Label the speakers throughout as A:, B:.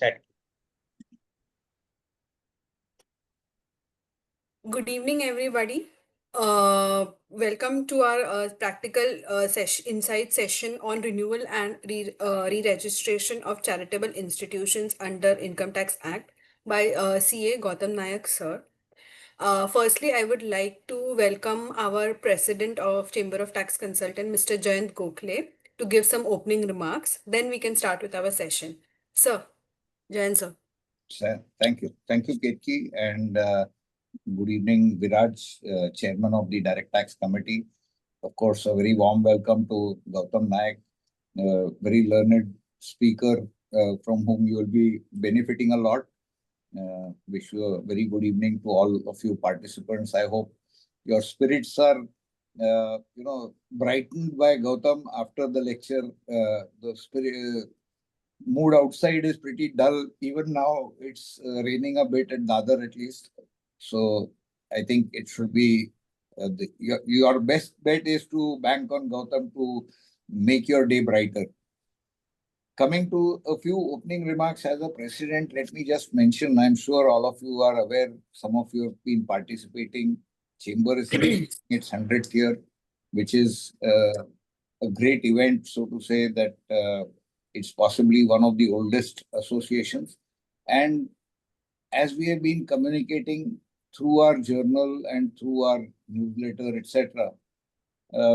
A: set.
B: Good evening, everybody. Welcome to our practical insight session on renewal and re-registration of charitable institutions under Income Tax Act by CA Gautam Nayak, sir. Firstly, I would like to welcome our President of Chamber of Tax Consultant, Mr. Jayant Gokhale, to give some opening remarks. Then we can start with our session. Sir, Jayant, sir.
C: Thank you. Thank you, Ketki, and good evening, Viraj, Chairman of the Direct Tax Committee. Of course, a very warm welcome to Gautam Nayak, very learned speaker from whom you will be benefiting a lot. Wish you a very good evening to all of you participants. I hope your spirits are, brightened by Gautam after the lecture. The spirit mood outside is pretty dull. Even now, it's raining a bit at Dadar at least. So I think it should be your best bet is to bank on Gautam to make your day brighter. Coming to a few opening remarks as a president, let me just mention, I'm sure all of you are aware, some of you have been participating. Chamber is its 100th year, which is a great event, so to say, that it's possibly one of the oldest associations. And as we have been communicating through our journal and through our newsletter, etc.,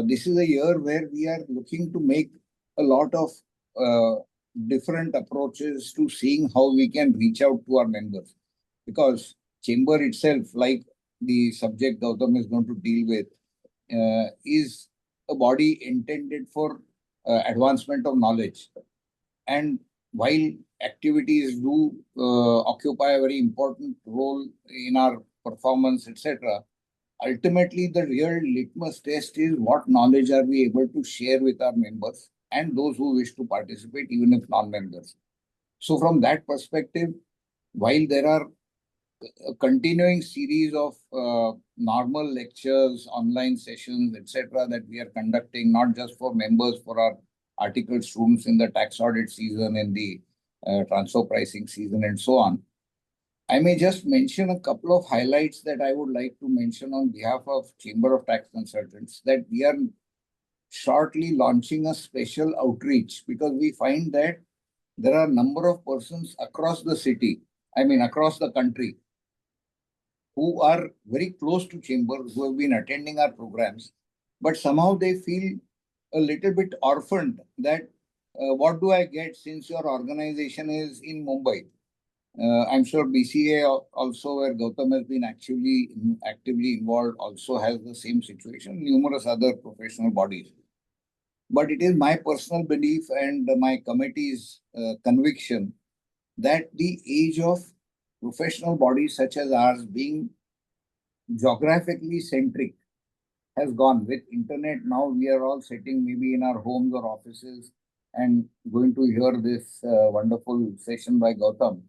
C: this is a year where we are looking to make a lot of different approaches to seeing how we can reach out to our members. Because Chamber itself, like the subject Gautam is going to deal with, is a body intended for advancement of knowledge. And while activities do occupy a very important role in our performance, etc., ultimately the real litmus test is what knowledge are we able to share with our members and those who wish to participate, even if non-members. So from that perspective, while there are a continuing series of normal lectures, online sessions, etc., that we are conducting, not just for members, for our article students in the tax audit season, in the transfer pricing season, and so on, I may just mention a couple of highlights that I would like to mention on behalf of Chamber of Tax Consultants, that we are shortly launching a special outreach, because we find that there are a number of persons across the city, across the country, who are very close to Chamber, who have been attending our programs, but somehow they feel a little bit orphaned that what do I get since your organization is in Mumbai? I'm sure BCA also, where Gautam has been actively involved, also has the same situation, numerous other professional bodies. But it is my personal belief and my committee's conviction that the age of professional bodies such as ours being geographically centric has gone. With internet now, we are all sitting maybe in our homes or offices and going to hear this wonderful session by Gautam.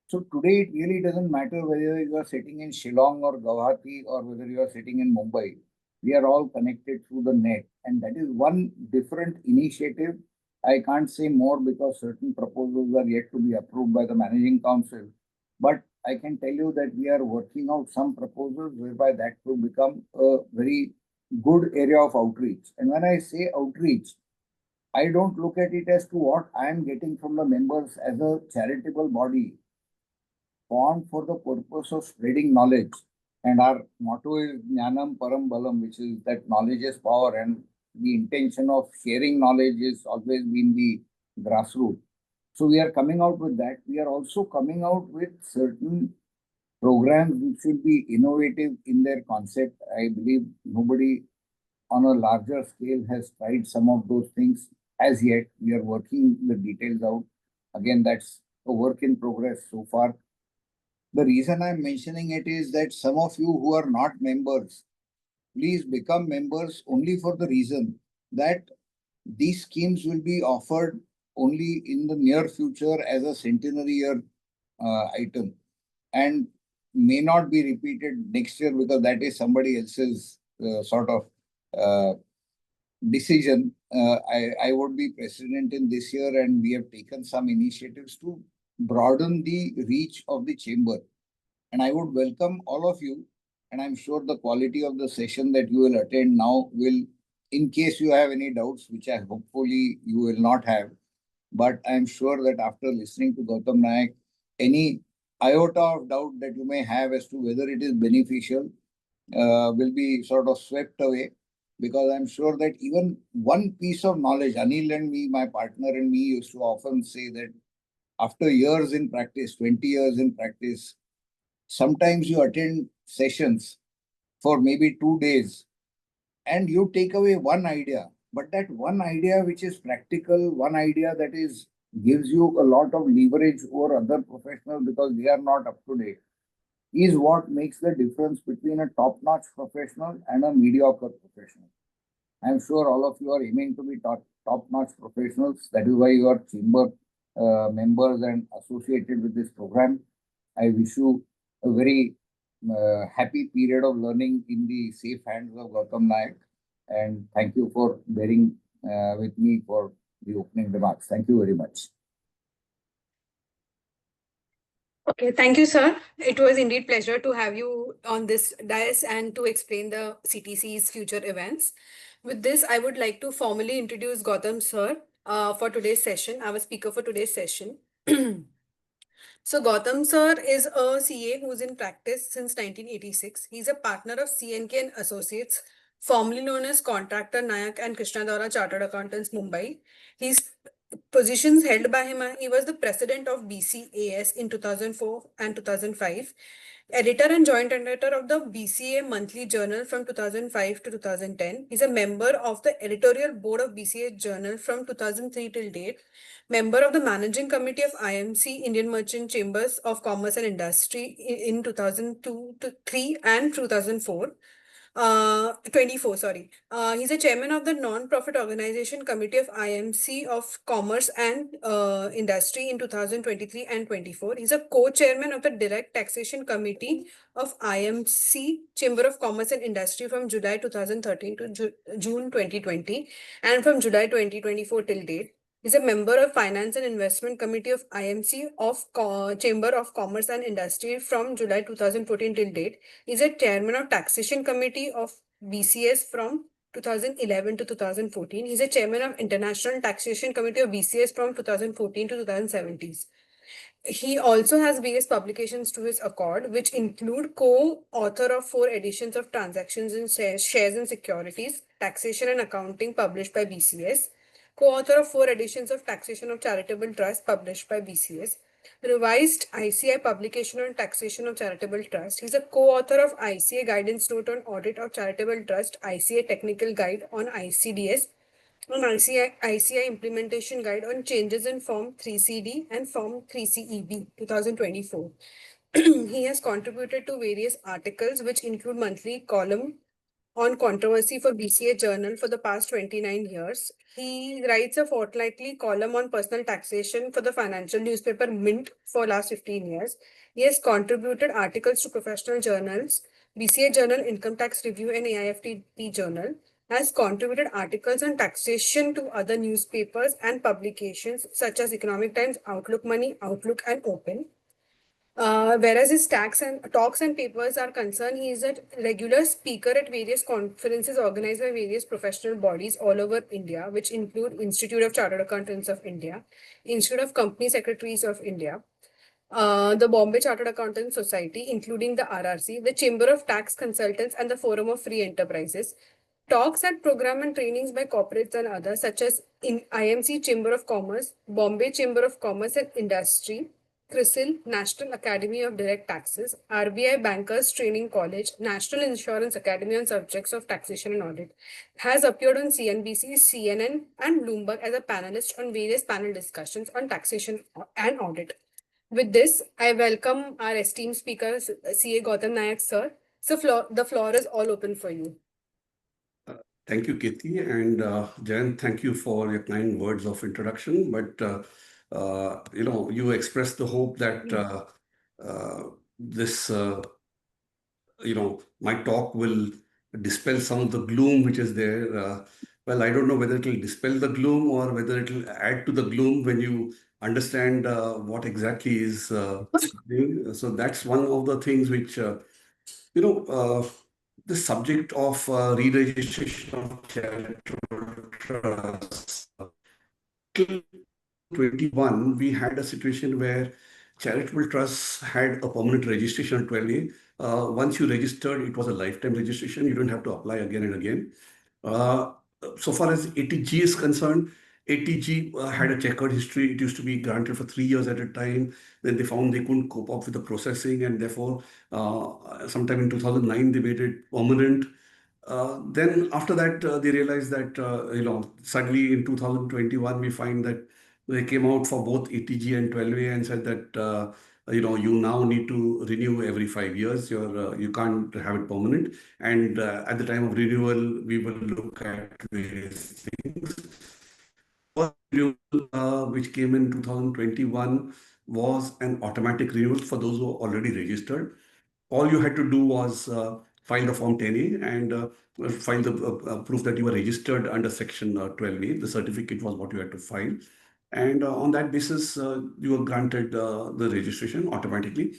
C: So today, it really doesn't matter whether you are sitting in Shillong or Guwahati or whether you are sitting in Mumbai. We are all connected through the net. And that is one different initiative. I can't say more because certain proposals are yet to be approved by the Managing Council. But I can tell you that we are working out some proposals whereby that will become a very good area of outreach. And when I say outreach, I don't look at it as to what I am getting from the members as a charitable body formed for the purpose of spreading knowledge. And our motto is Jnanam Param Balam, which is that knowledge is power, and the intention of sharing knowledge is always been the grassroots. So we are coming out with that. We are also coming out with certain programs which will be innovative in their concept. I believe nobody on a larger scale has tried some of those things as yet. We are working the details out. Again, that's a work in progress so far. The reason I'm mentioning it is that some of you who are not members, please become members only for the reason that these schemes will be offered only in the near future as a centenary year item, and may not be repeated next year because that is somebody else's sort of decision. I would be president in this year, and we have taken some initiatives to broaden the reach of the chamber. And I would welcome all of you. And I'm sure the quality of the session that you will attend now will, in case you have any doubts, which I hopefully you will not have, but I'm sure that after listening to Gautam Nayak, any iota of doubt that you may have as to whether it is beneficial will be sort of swept away. Because I'm sure that even one piece of knowledge, Anil and me, my partner and me, used to often say that after years in practice, 20 years in practice, sometimes you attend sessions for maybe 2 days and you take away one idea, but that one idea which is practical, one idea that is gives you a lot of leverage over other professionals because they are not up to date, is what makes the difference between a top-notch professional and a mediocre professional. I'm sure all of you are aiming to be top-notch professionals. That is why you are chamber members and associated with this program. I wish you a very happy period of learning in the safe hands of Gautam Nayak. And thank you for bearing with me for the opening remarks. Thank you very much.
B: Okay, thank you, sir. It was indeed pleasure to have you on this dais and to explain the CTC's future events. With this, I would like to formally introduce Gautam, sir, for today's session, our speaker for today's session. So Gautam sir is a CA who's in practice since 1986. He's a partner of CNK and Associates, formerly known as Contractor Nayak and Krishna Dora Chartered Accountants, Mumbai. His positions held by him are he was the president of BCAS in 2004 and 2005, editor and joint editor of the BCA Monthly Journal from 2005 to 2010. He's a member of the editorial board of BCA Journal from 2003 till date, member of the managing committee of IMC Indian Merchant Chambers of Commerce and Industry in 2002 to 3 and 2004. 24, sorry. He's a chairman of the non-profit organization committee of IMC of Commerce and Industry in 2023 and 24. He's a co-chairman of the Direct Taxation Committee of IMC Chamber of Commerce and Industry from July 2013 to June 2020 and from July 2024 till date. He's a member of Finance and Investment Committee of IMC of Chamber of Commerce and Industry from July 2014 till date. He's a chairman of Taxation Committee of BCS from 2011 to 2014. He's a chairman of International Taxation Committee of BCS from 2014 to 2017. He also has various publications to his accord, which include co-author of 4 editions of Transactions in Shares and Securities, Taxation and Accounting, published by BCS, co-author of 4 editions of Taxation of Charitable Trust, published by BCS, revised ICI publication on taxation of charitable trust. He's a co-author of ICA Guidance Note on Audit of Charitable Trust, ICA Technical Guide on ICDS, an ICI Implementation Guide on Changes in Form 3CD and Form 3CEB 2024. He has contributed to various articles, which include monthly column on controversy for BCA Journal for the past 29 years. He writes a fortnightly column on personal taxation for the financial newspaper Mint for last 15 years. He has contributed articles to professional journals, BCA Journal, Income Tax Review, and AIFTT Journal. Has contributed articles on taxation to other newspapers and publications such as Economic Times, Outlook Money, Outlook, and Open. Whereas his talks and papers are concerned, he is a regular speaker at various conferences organized by various professional bodies all over India, which include Institute of Chartered Accountants of India, Institute of Company Secretaries of India, the Bombay Chartered Accountants Society, including the RRC, the Chamber of Tax Consultants, and the Forum of Free Enterprises. Talks at program and trainings by corporates and others, such as in IMC Chamber of Commerce, Bombay Chamber of Commerce and Industry, CRISIL, National Academy of Direct Taxes, RBI Bankers Training College, National Insurance Academy on subjects of taxation and audit, has appeared on CNBC, CNN, and Bloomberg as a panelist on various panel discussions on taxation and audit. With this, I welcome our esteemed speaker, CA Gautam Nayak, sir. So, the floor is all open for you.
A: Thank you, Kirti, and Jan, thank you for your kind words of introduction. But you expressed the hope that this, my talk will dispel some of the gloom which is there. Well, I don't know whether it will dispel the gloom or whether it will add to the gloom when you understand what exactly is happening. So that's one of the things which, you know, the subject of re-registration of charitable trusts. Till 21, we had a situation where charitable trusts had a permanent registration on 12A. Once you registered, it was a lifetime registration. You don't have to apply again and again. Uh, so far as ATG is concerned, ATG had a checkered history. It used to be granted for 3 years at a time. Then they found they couldn't cope up with the processing, and therefore, sometime in 2009, they made it permanent. Then after that, they realized that, suddenly in 2021, we find that they came out for both ATG and 12A and said that, you now need to renew every 5 years. You can't have it permanent. And at the time of renewal, we will look at various things. First renewal, which came in 2021, was an automatic renewal for those who are already registered. All you had to do was file the Form 10A and file the proof that you were registered under Section 12A. The certificate was what you had to file. And on that basis, you were granted the registration automatically.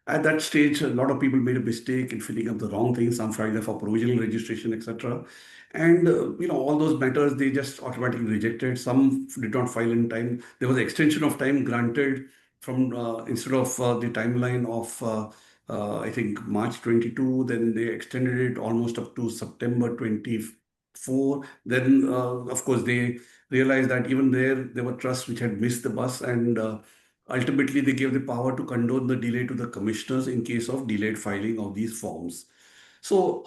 A: At that stage, a lot of people made a mistake in filling up the wrong things. Some filed for provisional registration, etc. And all those matters they just automatically rejected. Some did not file in time. There was an extension of time granted from instead of the timeline of I think March 22. Then they extended it almost up to September 24. Then of course they realized that even there were trusts which had missed the bus and. Ultimately, they gave the power to condone the delay to the commissioners in case of delayed filing of these forms. So,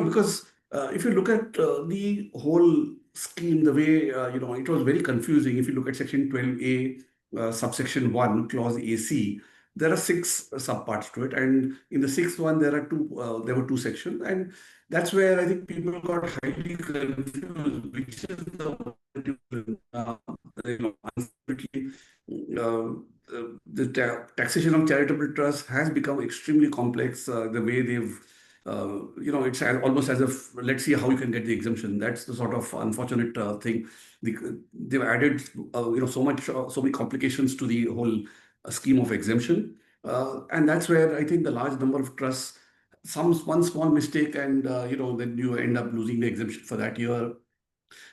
A: because if you look at the whole scheme, the way, it was very confusing. If you look at Section 12A, subsection 1, clause AC, there are six subparts to it. And in the sixth one, there were two sections. And that's where I think people got highly confused, which is unfortunately, the taxation of charitable trusts has become extremely complex. The way they've, it's almost as if let's see how you can get the exemption. That's the sort of unfortunate thing. They've added, so many complications to the whole scheme of exemption, and that's where I think the large number of trusts, one small mistake, and then you end up losing the exemption for that year.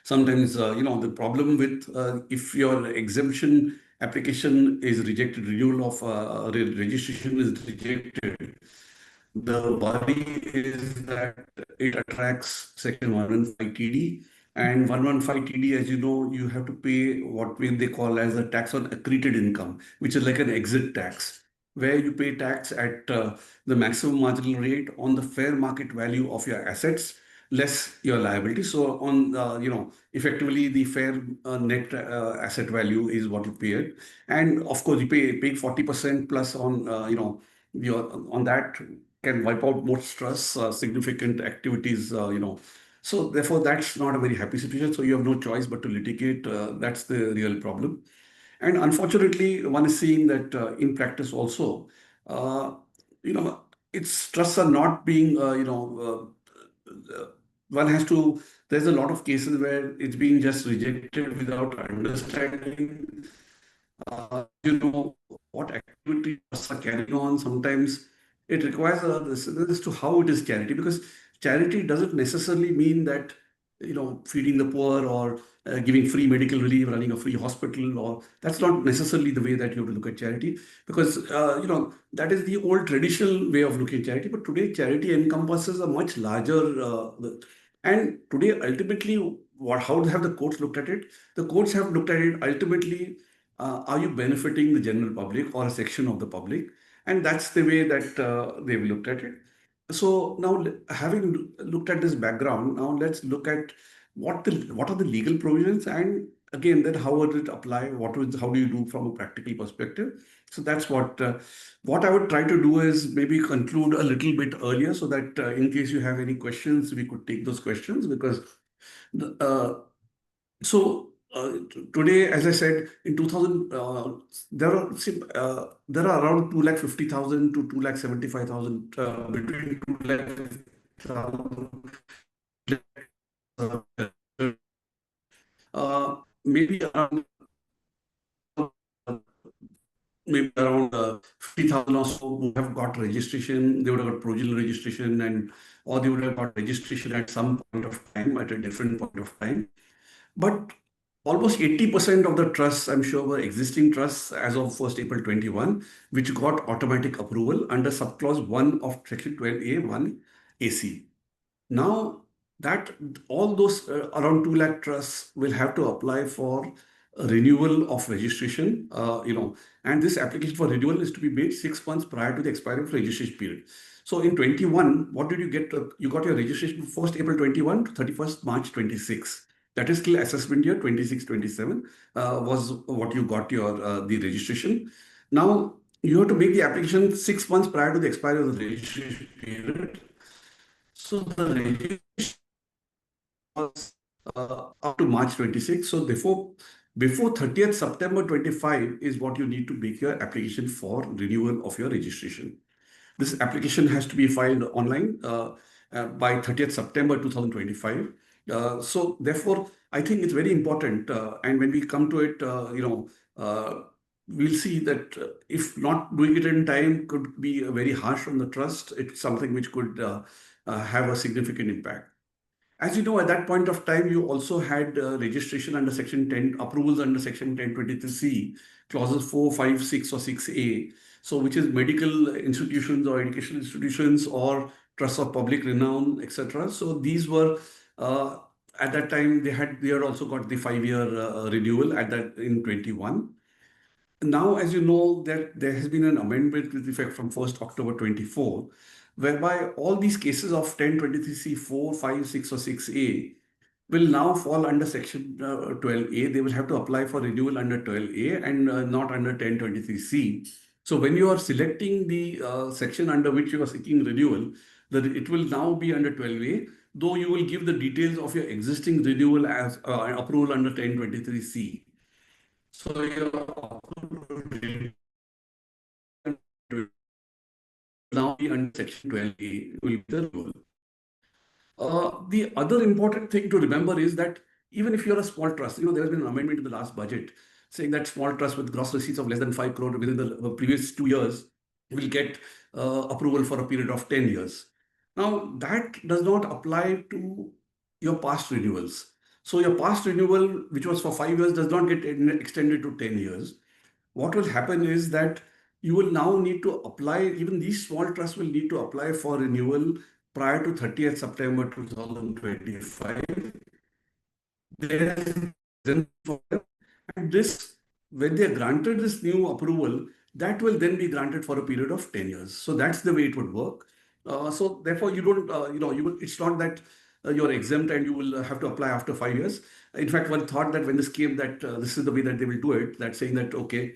A: Sometimes, the problem with if your exemption application is rejected, renewal of registration is rejected, the worry is that it attracts Section 115 TD. And 115 TD, as you know, you have to pay what they call as a tax on accreted income, which is like an exit tax, where you pay tax at the maximum marginal rate on the fair market value of your assets less your liability. So on, effectively the fair net asset value is what you pay. And of course, you pay 40% plus on, your on that can wipe out most stress, significant activities, So therefore, that's not a very happy situation. So you have no choice but to litigate. That's the real problem. And unfortunately, one is seeing that in practice also, uh, you know, its trusts are not being, one has to, there's a lot of cases where it's being just rejected without understanding what activities are carrying on. Sometimes it requires this as to how it is charity, because charity doesn't necessarily mean that feeding the poor or giving free medical relief, running a free hospital, or that's not necessarily the way that you have to look at charity, because that is the old traditional way of looking at charity. But today, charity encompasses a much larger and today ultimately, how have the courts looked at it? The courts have looked at it ultimately, are you benefiting the general public or a section of the public? And that's the way that they've looked at it. So now, having looked at this background, now let's look at what are the legal provisions, and again, then how would it apply? How do you do from a practical perspective? So that's what I would try to do is maybe conclude a little bit earlier, so that in case you have any questions, we could take those questions, because the, today, as I said, in 2000, there are around 250,000 to 275,000, between 250,000, maybe around maybe around 50,000 or so who have got registration. They would have got provisional registration, or they would have got registration at some point of time, at a different point of time. But almost 80% of the trusts, I'm sure, were existing trusts as of 1st April 21, which got automatic approval under subclause 1 of Section 12A1 AC. Now that all those around 2 lakh trusts will have to apply for a renewal of registration, and this application for renewal is to be made 6 months prior to the expiry of registration period. So in 21, what did you get? You got your registration 1st April 21 to 31st March 26. That is still assessment year 26-27 was what you got your the registration. Now you have to make the application 6 months prior to the expiry of the registration period. So the registration was up to March 26. So before 30th September 25 is what you need to make your application for renewal of your registration. This application has to be filed online by 30th September 2025. So therefore, I think it's very important. And when we come to it, we'll see that if not doing it in time could be very harsh on the trust. It's something which could have a significant impact. As you know, at that point of time, you also had registration under Section 10, approvals under Section 1023C, clauses 4, 5, 6, or 6A. So, which is medical institutions or educational institutions or trusts of public renown, etc. So, these were at that time they had also got the 5-year renewal at that in 21. Now, as you know, that there has been an amendment with effect from 1st October 24, whereby all these cases of 1023C 4, 5, 6, or 6A will now fall under Section 12A. They will have to apply for renewal under 12A and not under 1023C. So when you are selecting the section under which you are seeking renewal, it will now be under 12A, though you will give the details of your existing renewal as approval under 1023C. So your approval will now be under Section 12A, will be the renewal. The other important thing to remember is that even if you're a small trust, there has been an amendment in the last budget saying that small trust with gross receipts of less than 5 crore within the previous 2 years will get approval for a period of 10 years. Now, that does not apply to your past renewals. So your past renewal, which was for 5 years, does not get extended to 10 years. What will happen is that you will now need to apply, even these small trusts will need to apply for renewal prior to 30th September 2025. There is and this, when they are granted this new approval, that will then be granted for a period of 10 years. So that's the way it would work. So therefore, you don't, it's not that you're exempt and you will have to apply after 5 years. In fact, one thought that when this came that this is the way that they will do it, that saying that, okay,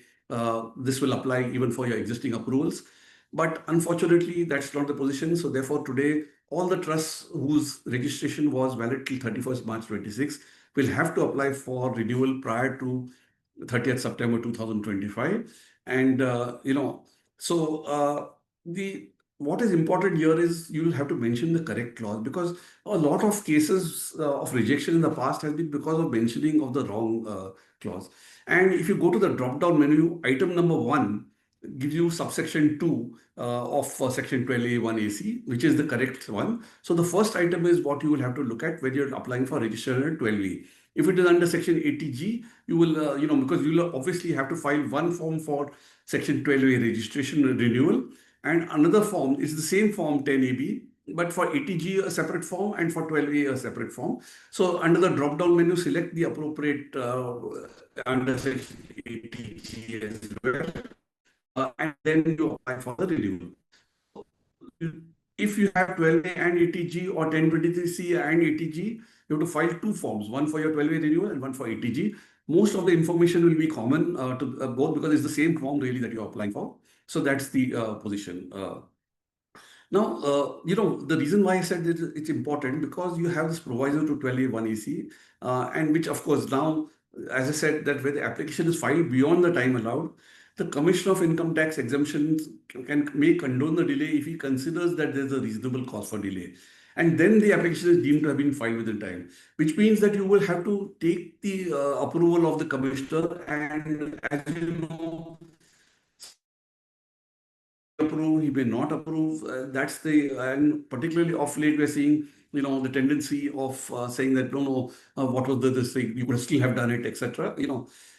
A: this will apply even for your existing approvals. But unfortunately, that's not the position. So therefore, today, all the trusts whose registration was valid till 31st March 26 will have to apply for renewal prior to 30th September 2025. And, what is important here is you will have to mention the correct clause, because a lot of cases of rejection in the past has been because of mentioning of the wrong clause. And if you go to the drop-down menu, item number 1 gives you subsection 2 of Section 12A1AC, which is the correct one. So the first item is what you will have to look at when you're applying for registration under 12A. If it is under Section 80G, you will, because you will obviously have to file one form for Section 12A registration renewal, and another form is the same form 10AB, but for 80G a separate form and for 12A a separate form. So under the drop-down menu, select the appropriate under Section 80G as well, and then you apply for the renewal. If you have 12A and 80G or 1023C and 80G, you have to file 2 forms, one for your 12A renewal and one for 80G. Most of the information will be common to both, because it's the same form really that you're applying for. So that's the position. Now, the reason why I said that it's important, because you have this proviso to 12A1AC, and which of course now, as I said, that where the application is filed beyond the time allowed, the Commissioner of Income Tax Exemptions may condone the delay if he considers that there's a reasonable cause for delay. And then the application is deemed to have been filed within time, which means that you will have to take the approval of the Commissioner. And as you know, approve, he may not approve. And particularly of late, we're seeing, the tendency of saying that, no, what was this thing? You could still have done it, etc.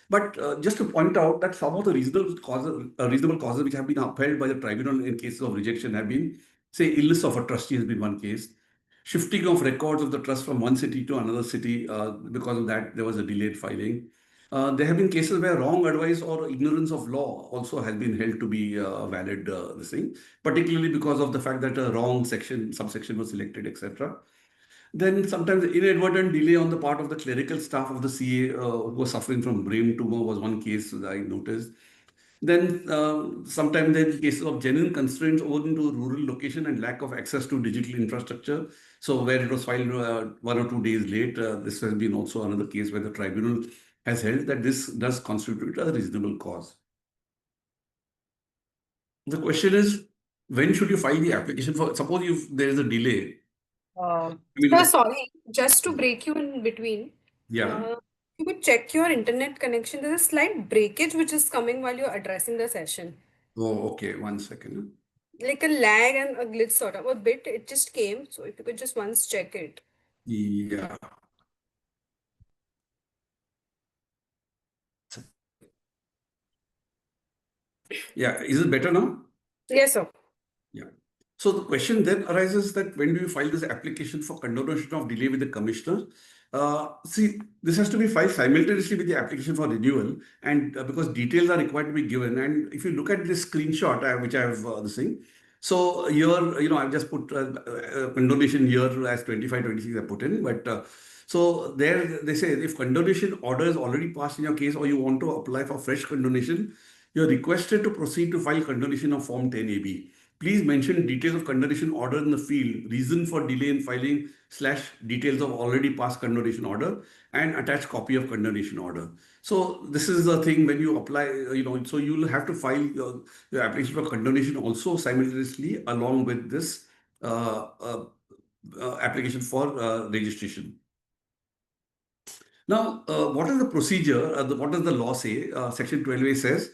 A: But just to point out that some of the reasonable causes which have been upheld by the tribunal in cases of rejection have been, say, illness of a trustee has been one case, shifting of records of the trust from one city to another city. Because of that, there was a delayed filing. There have been cases where wrong advice or ignorance of law also has been held to be valid, this thing, particularly because of the fact that a wrong subsection was selected, etc. Then sometimes inadvertent delay on the part of the clerical staff of the CA who was suffering from brain tumor was one case that I noticed. Then sometimes there are cases of genuine constraints owing to rural location and lack of access to digital infrastructure. So where it was filed 1 or 2 days late, this has been also another case where the tribunal has held that this does constitute a reasonable cause. The question is, when should you file the application for? Suppose there is a delay.
B: Sir, sorry, just to break you in between.
A: Yeah.
B: You could check your internet connection. There's a slight breakage which is coming while you're addressing the session.
A: Oh, okay. 1 second.
B: Like a lag and a glitch sort of a bit. It just came. So if you could just once check it.
A: Yeah. Yeah. Is it better now?
B: Yes, sir.
A: Yeah. So the question then arises that when do you file this application for condonation of delay with the commissioner? See, this has to be filed simultaneously with the application for renewal, and because details are required to be given. And if you look at this screenshot, which I have this thing, so here, I've just put condonation here as 25, 26 I put in, but so there they say if condonation order is already passed in your case or you want to apply for fresh condonation, you're requested to proceed to file condonation of Form 10AB. Please mention details of condonation order in the field, reason for delay in filing / details of already passed condonation order, and attach copy of condonation order. So this is the thing when you apply, so you'll have to file your application for condonation also simultaneously along with this application for registration. Now, what is the procedure? What does the law say? Section 12A says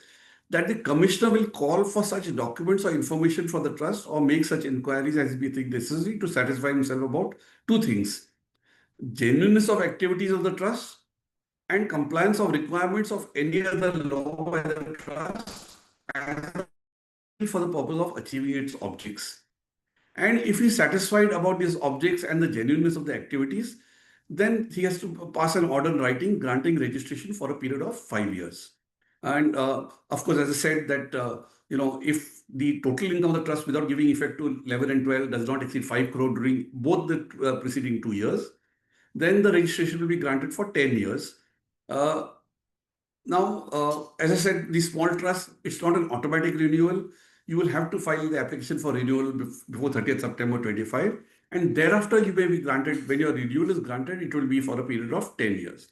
A: that the commissioner will call for such documents or information for the trust or make such inquiries as he think necessary to satisfy himself about two things: genuineness of activities of the trust and compliance of requirements of any other law by the trust as for the purpose of achieving its objects. And if he's satisfied about these objects and the genuineness of the activities, then he has to pass an order in writing granting registration for a period of 5 years. And of course, as I said, that if the total income of the trust without giving effect to 11 and 12 does not exceed 5 crore during both the preceding 2 years, then the registration will be granted for 10 years. Now, as I said, the small trust, it's not an automatic renewal. You will have to file the application for renewal before 30th September 25. And thereafter, you may be granted, when your renewal is granted, it will be for a period of 10 years.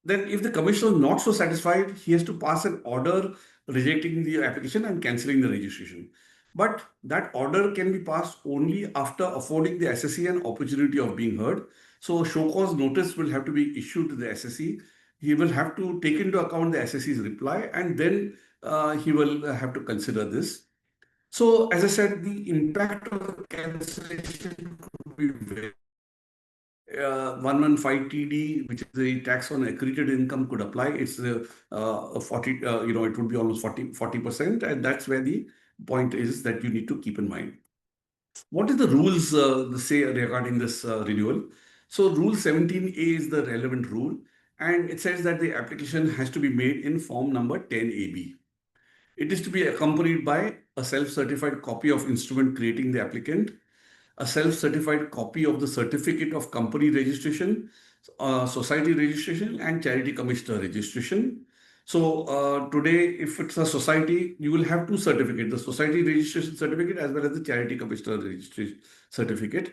A: Then if the commissioner is not so satisfied, he has to pass an order rejecting the application and cancelling the registration. But that order can be passed only after affording the assessee an opportunity of being heard. So show cause notice will have to be issued to the assessee. He will have to take into account the assessee's reply, and then he will have to consider this. So as I said, the impact of the cancellation could be very 115 TD, which is the tax on accredited income, could apply. It's 40, it would be almost 40%. And that's where the point is that you need to keep in mind. What is the rules say regarding this renewal? So Rule 17A is the relevant rule. And it says that the application has to be made in form number 10AB. It is to be accompanied by a self-certified copy of instrument creating the applicant, a self-certified copy of the certificate of company registration, society registration, and charity commissioner registration. So today, if it's a society, you will have two certificates: the society registration certificate as well as the charity commissioner registration certificate.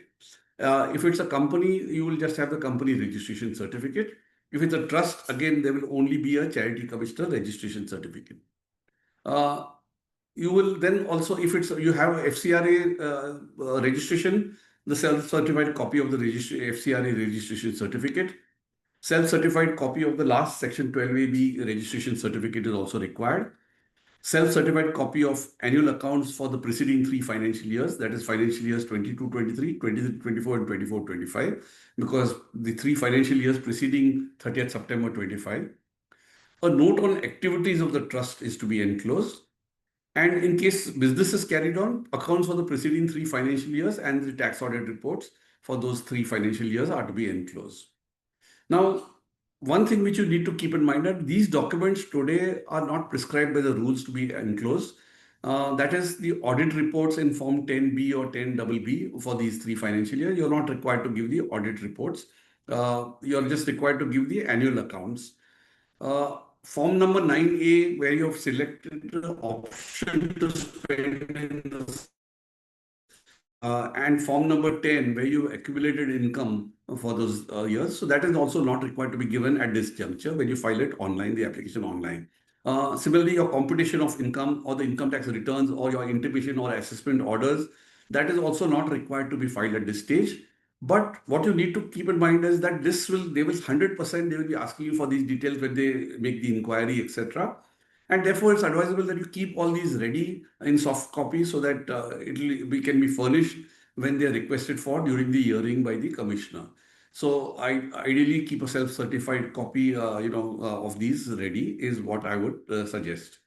A: If it's a company, you will just have the company registration certificate. If it's a trust, again, there will only be a charity commissioner registration certificate. You will then also, if it's you have FCRA registration, the self-certified copy of the FCRA registration certificate, self-certified copy of the last Section 12AB registration certificate is also required. self-certified copy of annual accounts for the preceding 3 financial years, that is financial years 22-23, 23-24, and 24-25, because the 3 financial years preceding 30th September 25. A note on activities of the trust is to be enclosed. And in case business is carried on, accounts for the preceding 3 financial years and the tax audit reports for those 3 financial years are to be enclosed. Now, one thing which you need to keep in mind that these documents today are not prescribed by the rules to be enclosed. That is the audit reports in Form 10B or 10BB for these 3 financial years. You're not required to give the audit reports. You're just required to give the annual accounts. Form number 9A, where you have selected the option to spend in the and form number 10, where you accumulated income for those years. So that is also not required to be given at this juncture when you file it online, the application online. Similarly, your computation of income or the income tax returns or your intimation or assessment orders, that is also not required to be filed at this stage. But what you need to keep in mind is that they will 100%, they will be asking you for these details when they make the inquiry, etc. And therefore, it's advisable that you keep all these ready in soft copy so that we can be furnished when they are requested for during the hearing by the commissioner. So I ideally keep a self-certified copy, of these ready is what I would suggest.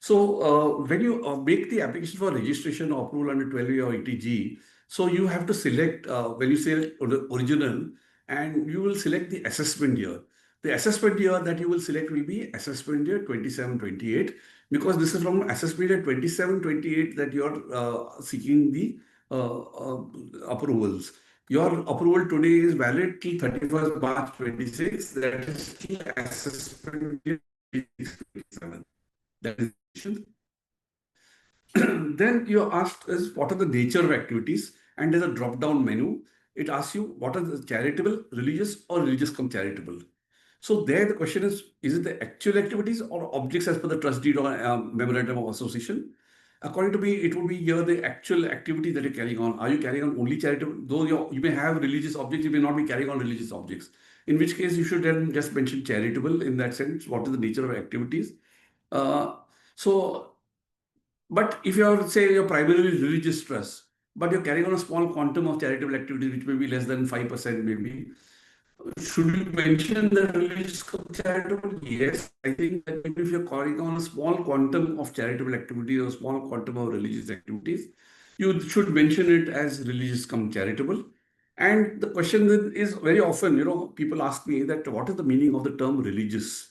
A: So when you make the application for registration or approval under 12A or 80G, so you have to select, when you say original, and you will select the assessment year. The assessment year that you will select will be assessment year 27-28, because this is from assessment year 27-28 that you are seeking the approvals. Your approval today is valid till 31st March 26. That is still assessment year 27. That is then you're asked is what are the nature of activities, and there's a drop-down menu. It asks you what are the charitable, religious, or religious cum charitable. So there the question is it the actual activities or objects as per the trust deed or memorandum of association? According to me, it would be here the actual activity that you're carrying on. Are you carrying on only charitable? Though you may have religious objects, you may not be carrying on religious objects. In which case, you should then just mention charitable in that sense. What is the nature of activities? But if you are, say, you're primarily religious trust, but you're carrying on a small quantum of charitable activity, which may be less than 5%, maybe, should you mention the religious charitable? Yes, I think that if you're carrying on a small quantum of charitable activity or small quantum of religious activities, you should mention it as religious cum charitable. And the question then is very often, people ask me that what is the meaning of the term religious?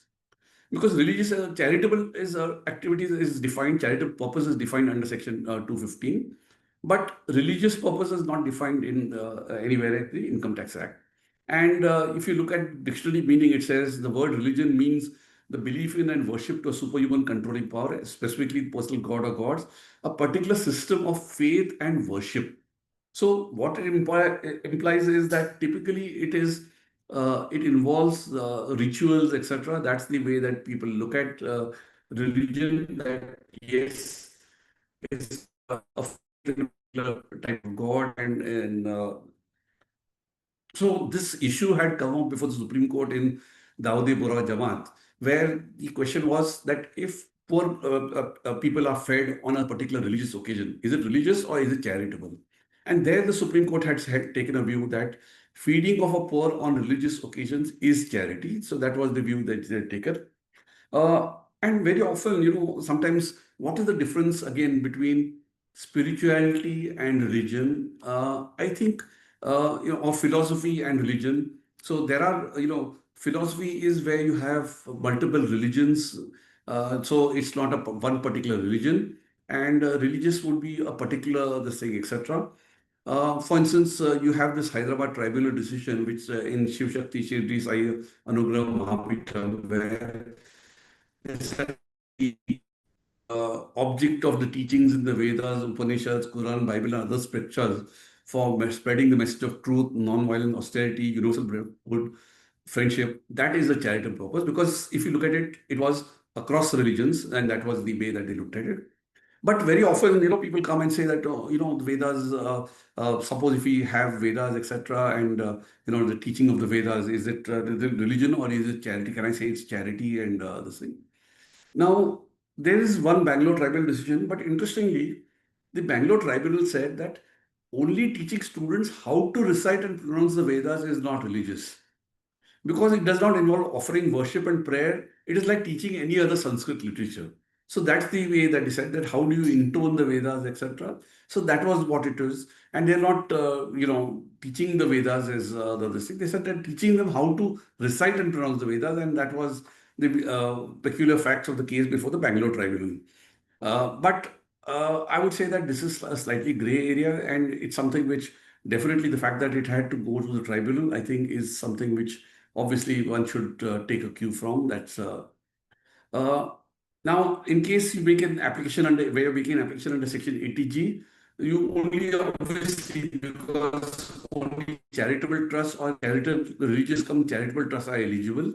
A: Because religious charitable is activities is defined, charitable purpose is defined under section 215, but religious purpose is not defined in anywhere at the Income Tax Act. And if you look at dictionary meaning, it says the word religion means the belief in and worship to a superhuman controlling power, specifically personal god or gods, a particular system of faith and worship. So what it implies is that typically it involves rituals, etc. That's the way that people look at religion. That yes, it's a particular type of God, and so this issue had come up before the Supreme Court in Dawoodi Bohra Jamaat, where the question was that if poor people are fed on a particular religious occasion, is it religious or is it charitable? And there the Supreme Court had taken a view that feeding of a poor on religious occasions is charity. So that was the view that they had taken. And very often, sometimes what is the difference again between spirituality and religion? I think, or philosophy and religion. So there are, philosophy is where you have multiple religions. So it's not one particular religion. And religious would be a particular, this thing, etc. For instance, you have this Hyderabad tribunal decision, which in Shiv Shakti Shirdi Sai Anugrah Mahapitham, where the object of the teachings in the Vedas, Upanishads, Quran, Bible, and other scriptures for spreading the message of truth, non-violent austerity, universal brotherhood, friendship. That is the charitable purpose, because if you look at it, it was across religions, and that was the way that they looked at it. But very often, people come and say that, the Vedas, suppose if we have Vedas, etc., and, the teaching of the Vedas, is it religion or is it charity? Can I say it's charity and this thing? Now, there is one Bangalore tribunal decision, but interestingly, the Bangalore tribunal said that only teaching students how to recite and pronounce the Vedas is not religious because it does not involve offering worship and prayer. It is like teaching any other Sanskrit literature. So that's the way that they said that how do you intone the Vedas, etc. So that was what it is, and they're not, teaching the Vedas as the this thing. They said that teaching them how to recite and pronounce the Vedas, and that was the peculiar facts of the case before the Bangalore tribunal. But I would say that this is a slightly gray area, and it's something which definitely the fact that it had to go to the tribunal, I think, is something which obviously one should take a cue from. Uh, Now, in case you make an application under where you're making an application under Section 80G, you only obviously because only charitable trusts or charitable religious come charitable trusts are eligible.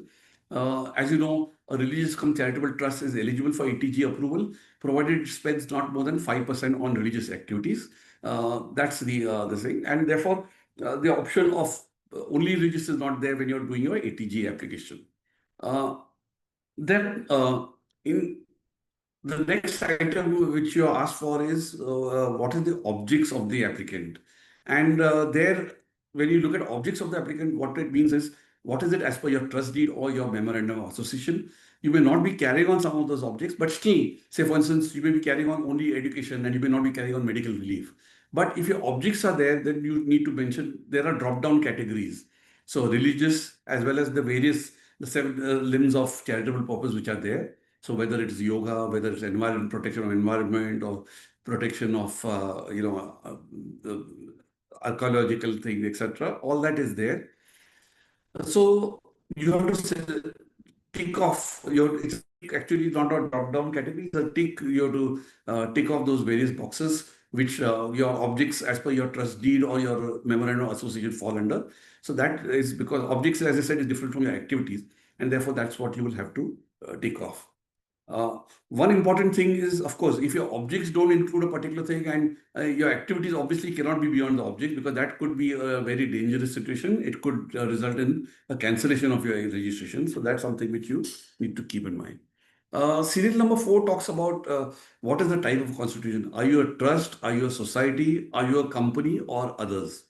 A: As you know, a religious come charitable trust is eligible for 80G approval, provided it spends not more than 5% on religious activities. That's the thing, and therefore the option of only religious is not there when you're doing your 80G application. Uh, then in the next item which you asked for is what is the objects of the applicant? And there, when you look at objects of the applicant, what it means is what is it as per your trust deed or your memorandum of association? You may not be carrying on some of those objects, but still, say for instance, you may be carrying on only education and you may not be carrying on medical relief. But if your objects are there, then you need to mention there are drop-down categories. So religious as well as the seven limbs of charitable purpose which are there. So whether it's yoga, whether it's environment protection of environment or protection of archaeological things, etc., all that is there. So you have to tick off your. It's actually not a drop-down category. It's a tick. You have to tick off those various boxes which your objects as per your trust deed or your memorandum of association fall under. So that is because objects, as I said, is different from your activities, and therefore that's what you will have to tick off. One important thing is, of course, if your objects don't include a particular thing and your activities obviously cannot be beyond the object because that could be a very dangerous situation. It could result in a cancellation of your registration. So that's something which you need to keep in mind. Serial number 4 talks about what is the type of constitution. Are you a trust? Are you a society? Are you a company or others?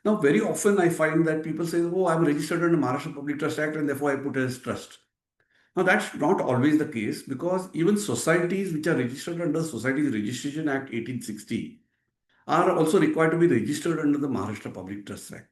A: Now, very often I find that people say, oh, I'm registered under Maharashtra Public Trust Act and therefore I put as trust. Now, that's not always the case because even societies which are registered under Societies Registration Act 1860 are also required to be registered under the Maharashtra Public Trust Act.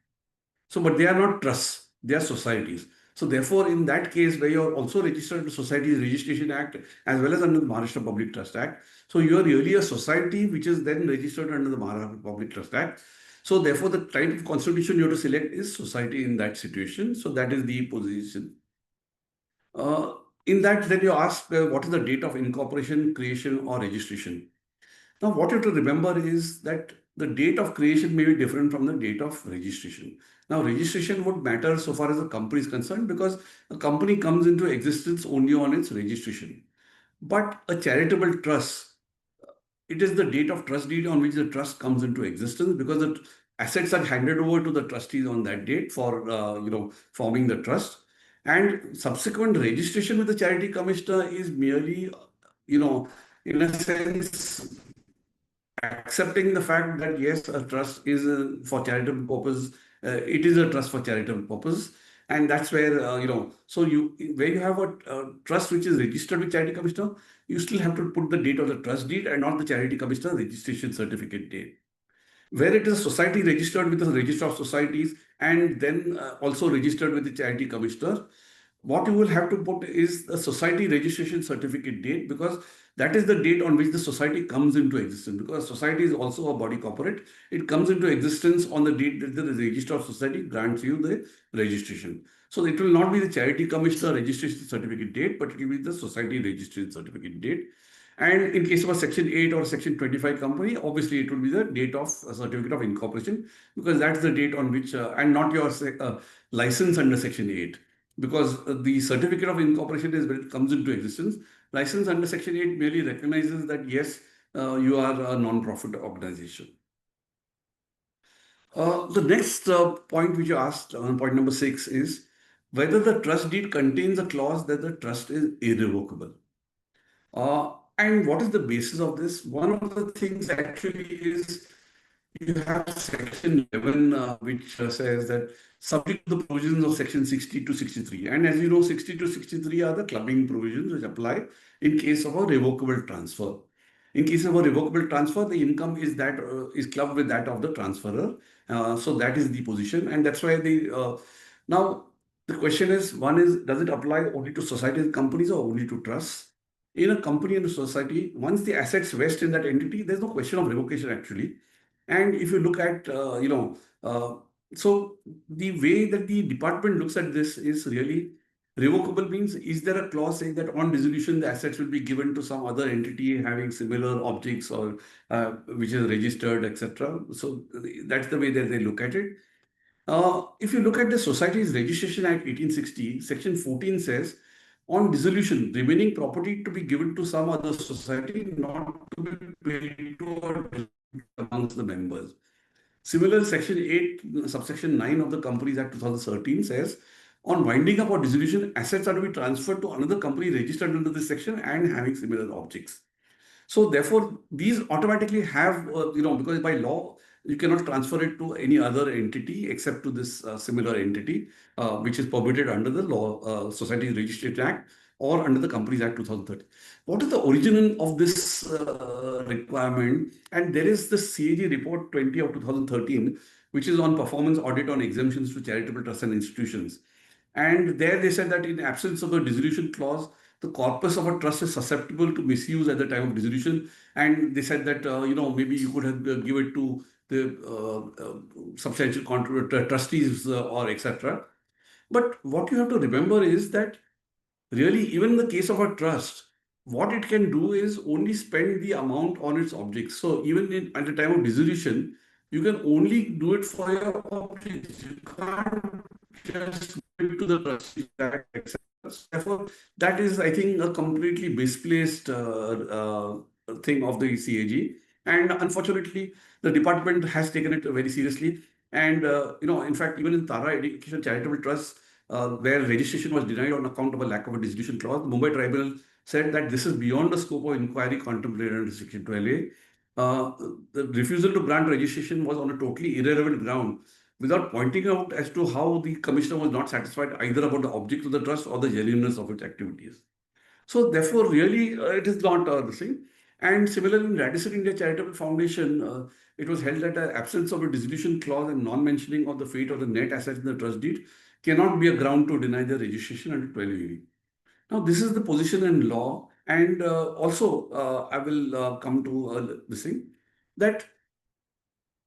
A: So, but they are not trusts, they are societies. So, therefore, in that case, where you are also registered under Societies Registration Act as well as under the Maharashtra Public Trust Act, so you are really a society which is then registered under the Maharashtra Public Trust Act. So, therefore, the type of constitution you have to select is society in that situation. So, that is the position. In that, then you ask what is the date of incorporation, creation, or registration. Now, what you have to remember is that the date of creation may be different from the date of registration. Now, registration would matter so far as the company is concerned because a company comes into existence only on its registration. But a charitable trust, it is the date of trust deed on which the trust comes into existence because the assets are handed over to the trustees on that date for forming the trust. And subsequent registration with the charity commissioner is merely, in a sense, accepting the fact that yes, a trust is for charitable purpose. It is a trust for charitable purpose, and that's where So where you have a trust which is registered with charity commissioner, you still have to put the date of the trust deed and not the charity commissioner registration certificate date. Where it is a society registered with the register of societies and then also registered with the charity commissioner, what you will have to put is the society registration certificate date because that is the date on which the society comes into existence. Because society is also a body corporate, it comes into existence on the date that the register of society grants you the registration. So it will not be the charity commissioner registration certificate date, but it will be the society registration certificate date. And in case of a Section 8 or Section 25 company, obviously it will be the date of certificate of incorporation because that's the date on which, and not your license under Section 8 because the certificate of incorporation is when it comes into existence. License under Section 8 merely recognizes that yes, you are a non-profit organization. The next point which you asked, point number 6, is whether the trust deed contains a clause that the trust is irrevocable. And what is the basis of this? One of the things actually is you have section 11, which says that subject to the provisions of section 60 to 63. And as you know, 60 to 63 are the clubbing provisions which apply in case of a revocable transfer. In case of a revocable transfer, the income is that is clubbed with that of the transferor. So that is the position, and that's why now the question is, one is, does it apply only to societies and companies or only to trusts? In a company and a society, once the assets vest in that entity, there's no question of revocation actually. And if you look at, so the way that the department looks at this is really revocable means, is there a clause saying that on dissolution, the assets will be given to some other entity having similar objects or which is registered, etc. So that's the way that they look at it. If you look at the Societies Registration Act 1860, Section 14 says, on dissolution, remaining property to be given to some other society, not to be paid to or amongst the members. Similar, Section 8, Subsection 9 of the Companies Act 2013 says, on winding up or dissolution, assets are to be transferred to another company registered under this section and having similar objects. So therefore, these automatically have, because by law, you cannot transfer it to any other entity except to this similar entity, which is permitted under the law, Societies Registration Act or under the Companies Act 2013. What is the origin of this requirement? And there is the CAG report 20 of 2013, which is on performance audit on exemptions to charitable trusts and institutions. And there they said that in absence of a dissolution clause, the corpus of a trust is susceptible to misuse at the time of dissolution. And they said that, maybe you could have give it to the substantial contributor trustees or etc. But what you have to remember is that really, even in the case of a trust, what it can do is only spend the amount on its objects. So even at the time of dissolution, you can only do it for your objects. You can't just give it to the trustee, etc. Therefore, that is, I think, a completely misplaced thing of the CAG. And unfortunately, the department has taken it very seriously. And, in fact, even in Tara Education Charitable Trust, where registration was denied on account of a lack of a dissolution clause, the Mumbai Tribunal said that this is beyond the scope of inquiry contemplated under Section 12A. The refusal to grant registration was on a totally irrelevant ground, without pointing out as to how the commissioner was not satisfied either about the object of the trust or the genuineness of its activities. So therefore, really, it is not the thing. And similarly, in Radisson India Charitable Foundation, it was held that the absence of a dissolution clause and non-mentioning of the fate of the net assets in the trust deed cannot be a ground to deny the registration under 12A. Now, this is the position in law. And also, I will come to this thing, that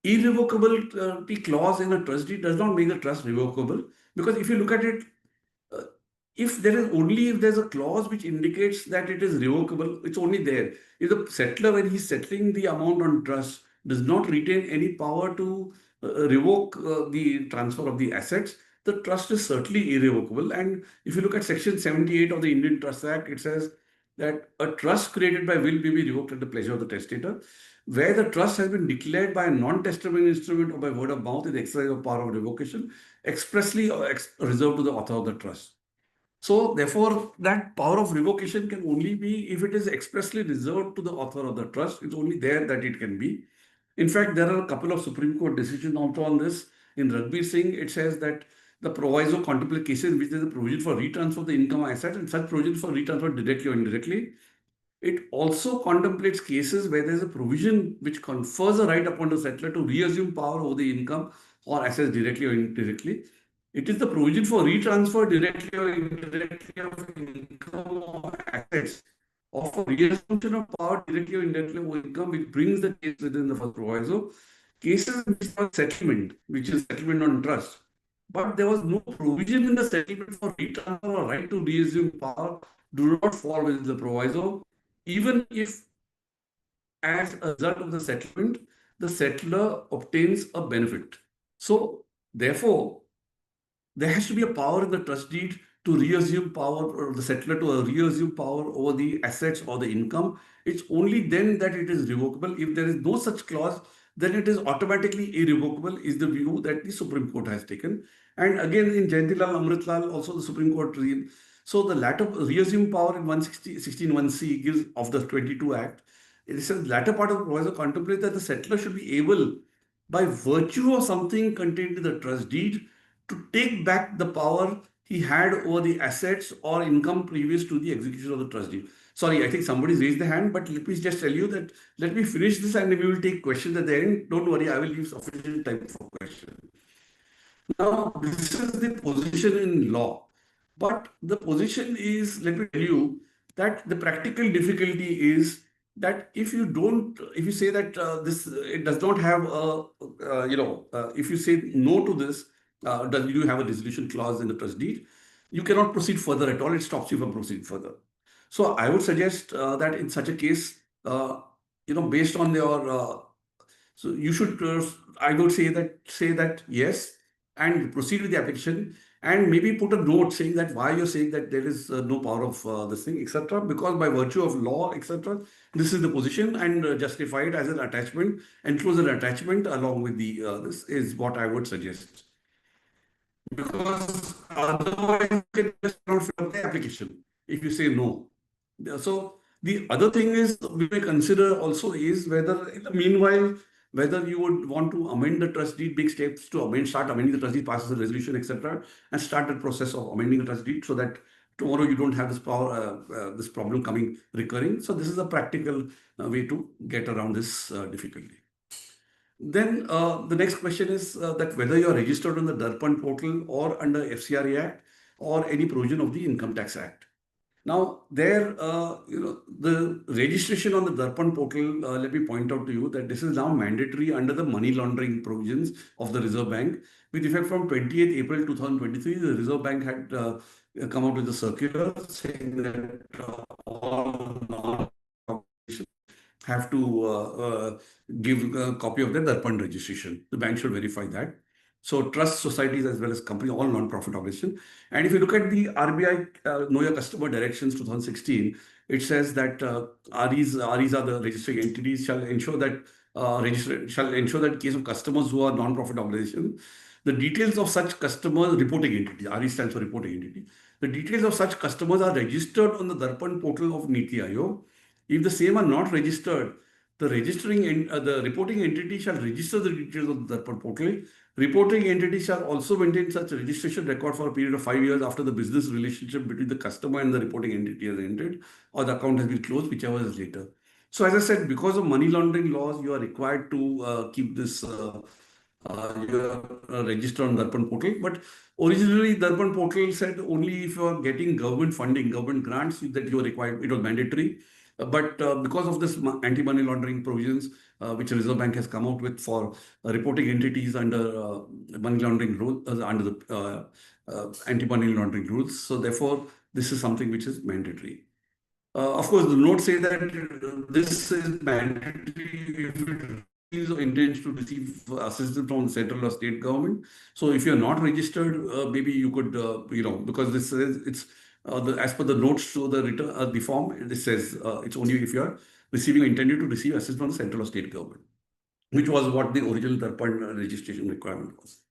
A: irrevocability clause in a trust deed does not make the trust revocable. Because if you look at it, uh, if there's a clause which indicates that it is revocable, it's only there. If the settler, when he's settling the amount on trust, does not retain any power to revoke the transfer of the assets, the trust is certainly irrevocable. And if you look at Section 78 of the Indian Trust Act, it says that a trust created by will may be revoked at the pleasure of the testator, where the trust has been declared by a non-testimonial instrument or by word of mouth in the exercise of power of revocation, expressly reserved to the author of the trust. So therefore, that power of revocation can only be if it is expressly reserved to the author of the trust. It's only there that it can be. In fact, there are a couple of Supreme Court decisions also on this. In Ragbir Singh, it says that the proviso contemplates cases in which there is a provision for retransfer of the income or assets, and such provisions for retransfer directly or indirectly. It also contemplates cases where there is a provision which confers a right upon the settler to reassume power over the income or assets directly or indirectly. It is the provision for retransfer directly or indirectly of income or assets, or for reassumption of power directly or indirectly over income, which brings the case within the first proviso. Cases in which there was settlement, which is settlement on trust, but there was no provision in the settlement for retransfer or right to reassume power, do not fall within the proviso, even if as a result of the settlement, the settler obtains a benefit. So therefore, there has to be a power in the trust deed to reassume power, or the settler to reassume power over the assets or the income. It's only then that it is revocable. If there is no such clause, then it is automatically irrevocable, is the view that the Supreme Court has taken. And again, in Jayantilal Amritlal, also the Supreme Court So the latter reassumed power in 116(1)(c) gives of the 22 Act. It says latter part of the proviso contemplates that the settler should be able, by virtue of something contained in the trust deed, to take back the power he had over the assets or income previous to the execution of the trust deed. Sorry, I think somebody's raised their hand, but let me just tell you that let me finish this and we will take questions at the end. Don't worry, I will leave sufficient time for questions. Now, this is the position in law. But the position is, let me tell you, that the practical difficulty is that if you don't, if you say that it does not have a, if you say no to this, does you have a dissolution clause in the trust deed, you cannot proceed further at all. It stops you from proceeding further. So I would suggest that in such a case, based on your so you should, I would say that yes, and proceed with the application, and maybe put a note saying that why you're saying that there is no power of this thing, etc. Because by virtue of law, etc. This is the position, and justify it as an attachment, enclose an attachment along with the this is what I would suggest. Because otherwise you can just not fill up the application if you say no. So the other thing is we may consider also is whether in the meanwhile whether you would want to amend the trust deed, big steps to start amending the trust deed, passes a resolution, etc., and start the process of amending the trust deed so that tomorrow you don't have this power, this problem coming recurring. So this is a practical way to get around this difficulty. Then the next question is that whether you are registered on the Darpan portal or under FCRA Act or any provision of the Income Tax Act. Now, there, the registration on the Darpan portal, let me point out to you that this is now mandatory under the money laundering provisions of the Reserve Bank. With effect from 28th April 2023, the Reserve Bank had come out with a circular saying that all non-corporations have to give a copy of their Darpan registration. The bank should verify that. So trust societies as well as companies, all non-profit organizations. And if you look at the RBI Know Your Customer Directions 2016, it says that REs are the registering entities shall ensure that in case of customers who are non-profit organizations, the details of such customers reporting entity, RE stands for reporting entity. The details of such customers are registered on the Darpan portal of Niti Aayog. If the same are not registered, the the reporting entity shall register the details of the Darpan portal. Reporting entity shall also maintain such registration record for a period of 5 years after the business relationship between the customer and the reporting entity has ended or the account has been closed, whichever is later. So as I said, because of money laundering laws, you are required to keep this registered on Darpan portal. But originally, Darpan portal said only if you are getting government funding, government grants, that you are required, it was mandatory. But because of this anti-money laundering provisions, which Reserve Bank has come out with for reporting entities under money laundering rules, under the anti-money laundering rules. So therefore, this is something which is mandatory. Of course, the note say that this is mandatory if it is or intends to receive assistance from the central or state government. So if you're not registered, maybe you could, because this is, it's as per the notes to the return, the form, this says it's only if you're receiving or intended to receive assistance from the central or state government, which was what the original third-party registration requirement was.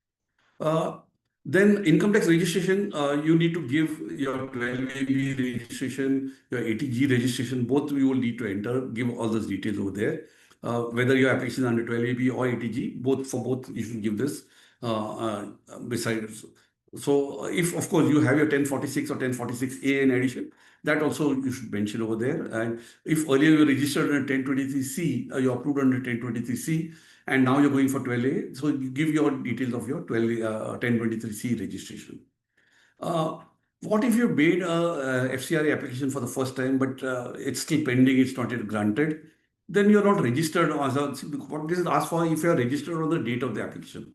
A: Then income tax registration, you need to give your 12AB registration, your 80G registration, both you will need to enter, give all those details over there. Whether your application is under 12AB or 80G, for both you should give this besides. So if, of course, you have your 1046 or 1046A in addition, that also you should mention over there. And if earlier you registered under 1023C, you approved under 1023C, and now you're going for 12A, so you give your details of your 1023C registration. What if you made a FCRA application for the first time, but it's still pending, it's not yet granted? Then you're not registered. What this is asked for if you're registered on the date of the application.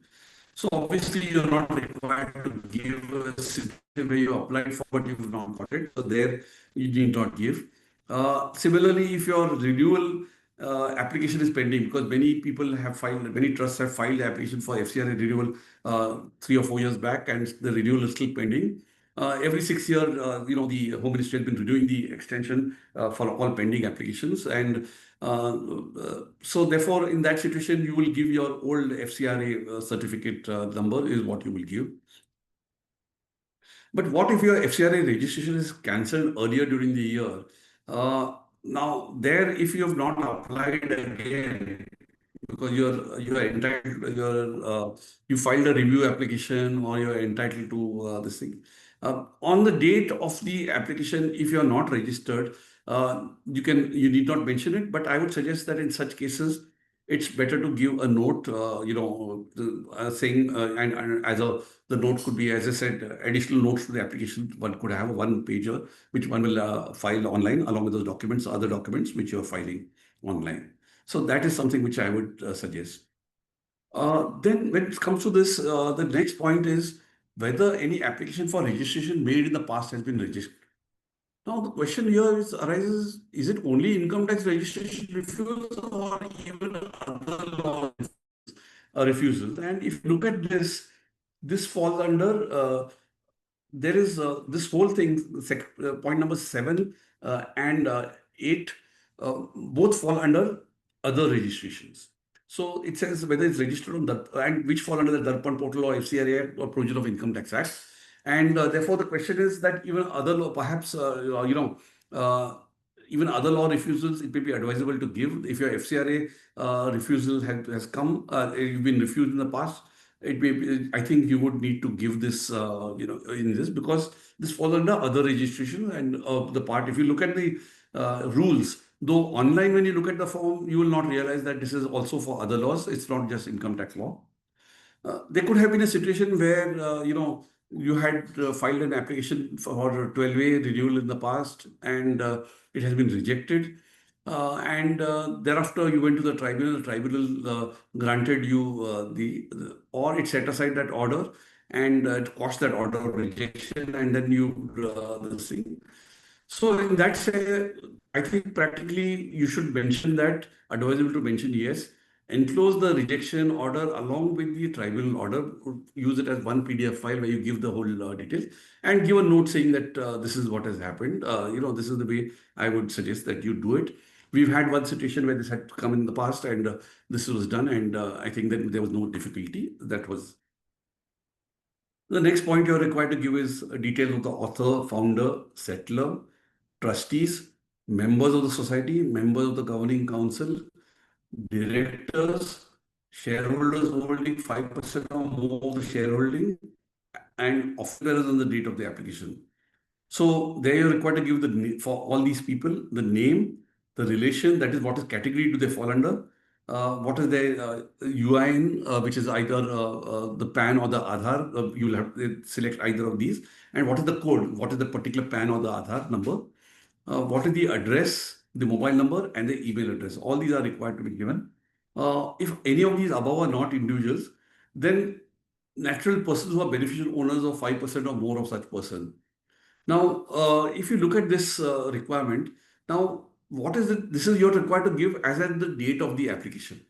A: So obviously you're not required to give a certificate where you applied for, but you've not got it. So there you need not give. Similarly, if your renewal application is pending, because many people have filed, many trusts have filed the application for FCRA renewal 3 or 4 years back, and the renewal is still pending. Every 6 years, the Home Ministry has been renewing the extension for all pending applications. And so therefore, in that situation, you will give your old FCRA certificate number is what you will give. But what if your FCRA registration is cancelled earlier during the year? Now, there, if you have not applied again, because you're entitled, you filed a review application or you're entitled to this thing. On the date of the application, if you're not registered, you need not mention it, but I would suggest that in such cases, it's better to give a note, saying, and the note could be, as I said, additional notes to the application. One could have a one pager, which one will file online along with those documents, other documents which you're filing online. So that is something which I would suggest. Then when it comes to this, the next point is whether any application for registration made in the past has been registered. Now the question here arises, is it only income tax registration refusal or even other law refusals? And if you look at this falls under there is this whole thing, point number 7 and 8, both fall under other registrations. So it says whether it's registered on that, and which fall under the Darpan portal or FCRA Act or Provision of Income Tax Act. And therefore, the question is that even other law, perhaps, even other law refusals, it may be advisable to give. If your FCRA refusal has come, you've been refused in the past, it may be, I think you would need to give this, in this, because this falls under other registration and the part. If you look at the rules, though online when you look at the form, you will not realize that this is also for other laws. It's not just income tax law. There could have been a situation where, you had filed an application for 12A renewal in the past and it has been rejected. And thereafter you went to the tribunal granted you or it set aside that order and it quashed that order of rejection and then you this thing. So in that sense, I think practically you should mention that, advisable to mention yes, enclose the rejection order along with the tribunal order, use it as one PDF file where you give the whole details and give a note saying that this is what has happened. This is the way I would suggest that you do it. We've had one situation where this had come in the past and this was done and I think that there was no difficulty. That was the next point you're required to give is details of the author, founder, settler, trustees, members of the society, members of the governing council, directors, shareholders holding 5% or more of the shareholding, and officers on the date of the application. So there you're required to give for all these people, the name, the relation, that is what is category do they fall under, what is their UIN, which is either the PAN or the Aadhaar, you'll have to select either of these, and what is the code, what is the particular PAN or the Aadhaar number, what is the address, the mobile number, and the email address. All these are required to be given. If any of these above are not individuals, then natural persons who are beneficial owners of 5% or more of such person. Now, if you look at this requirement, now what is it? This is you're required to give as at the date of the application.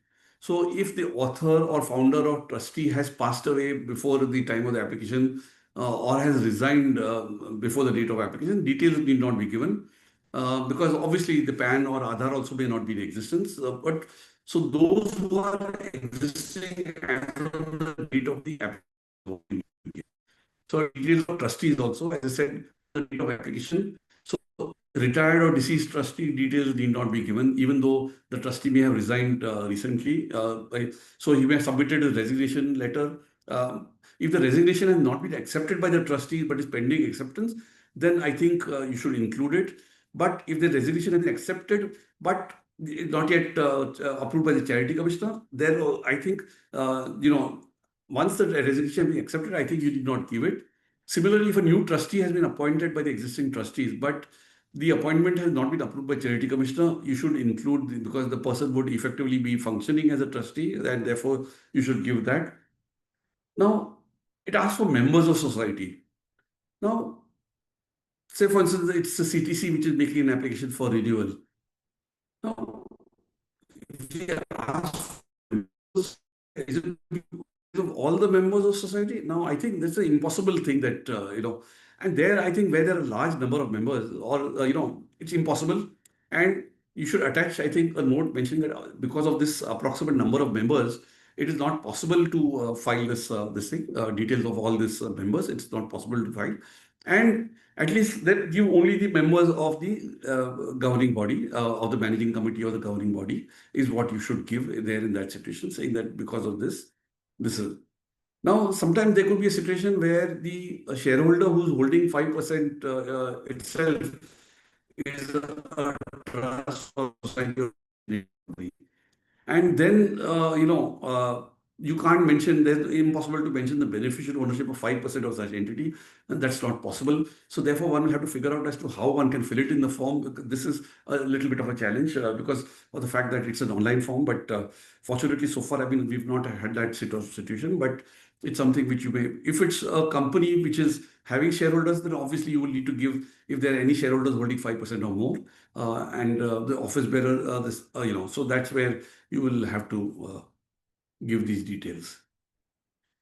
A: So if the author or founder or trustee has passed away before the time of the application or has resigned before the date of application, details need not be given because obviously the PAN or Aadhaar also may not be in existence. But so those who are existing as on the date of the application. So details of trustees also, as I said, the date of application. So retired or deceased trustee details need not be given, even though the trustee may have resigned recently. So he may have submitted a resignation letter. If the resignation has not been accepted by the trustee but is pending acceptance, then I think you should include it. But if the resignation has been accepted but not yet approved by the charity commissioner, then I think once the resignation has been accepted, I think you did not give it. Similarly, if a new trustee has been appointed by the existing trustees, but the appointment has not been approved by charity commissioner, you should include because the person would effectively be functioning as a trustee and therefore you should give that. Now, it asks for members of society. Now, say for instance, it's the CTC which is making an application for renewal. Now, if we ask is it of all the members of society? Now, I think that's an impossible thing that, and there, I think where there are a large number of members or, it's impossible. And you should attach, I think, a note mentioning that because of this approximate number of members, it is not possible to file this thing, details of all these members. It's not possible to file. And at least that give only the members of the governing body or the managing committee or the governing body is what you should give there in that situation, saying that because of this is. Now, sometimes there could be a situation where the shareholder who's holding 5% itself is a trust or society or company. And then, you can't mention, there's impossible to mention the beneficial ownership of 5% of such entity, and that's not possible. So therefore, one will have to figure out as to how one can fill it in the form. This is a little bit of a challenge because of the fact that it's an online form. But fortunately, so far, I mean, we've not had that situation. But it's something which you may, if it's a company which is having shareholders, then obviously you will need to give, if there are any shareholders holding 5% or more, and the office bearer, so that's where you will have to give these details.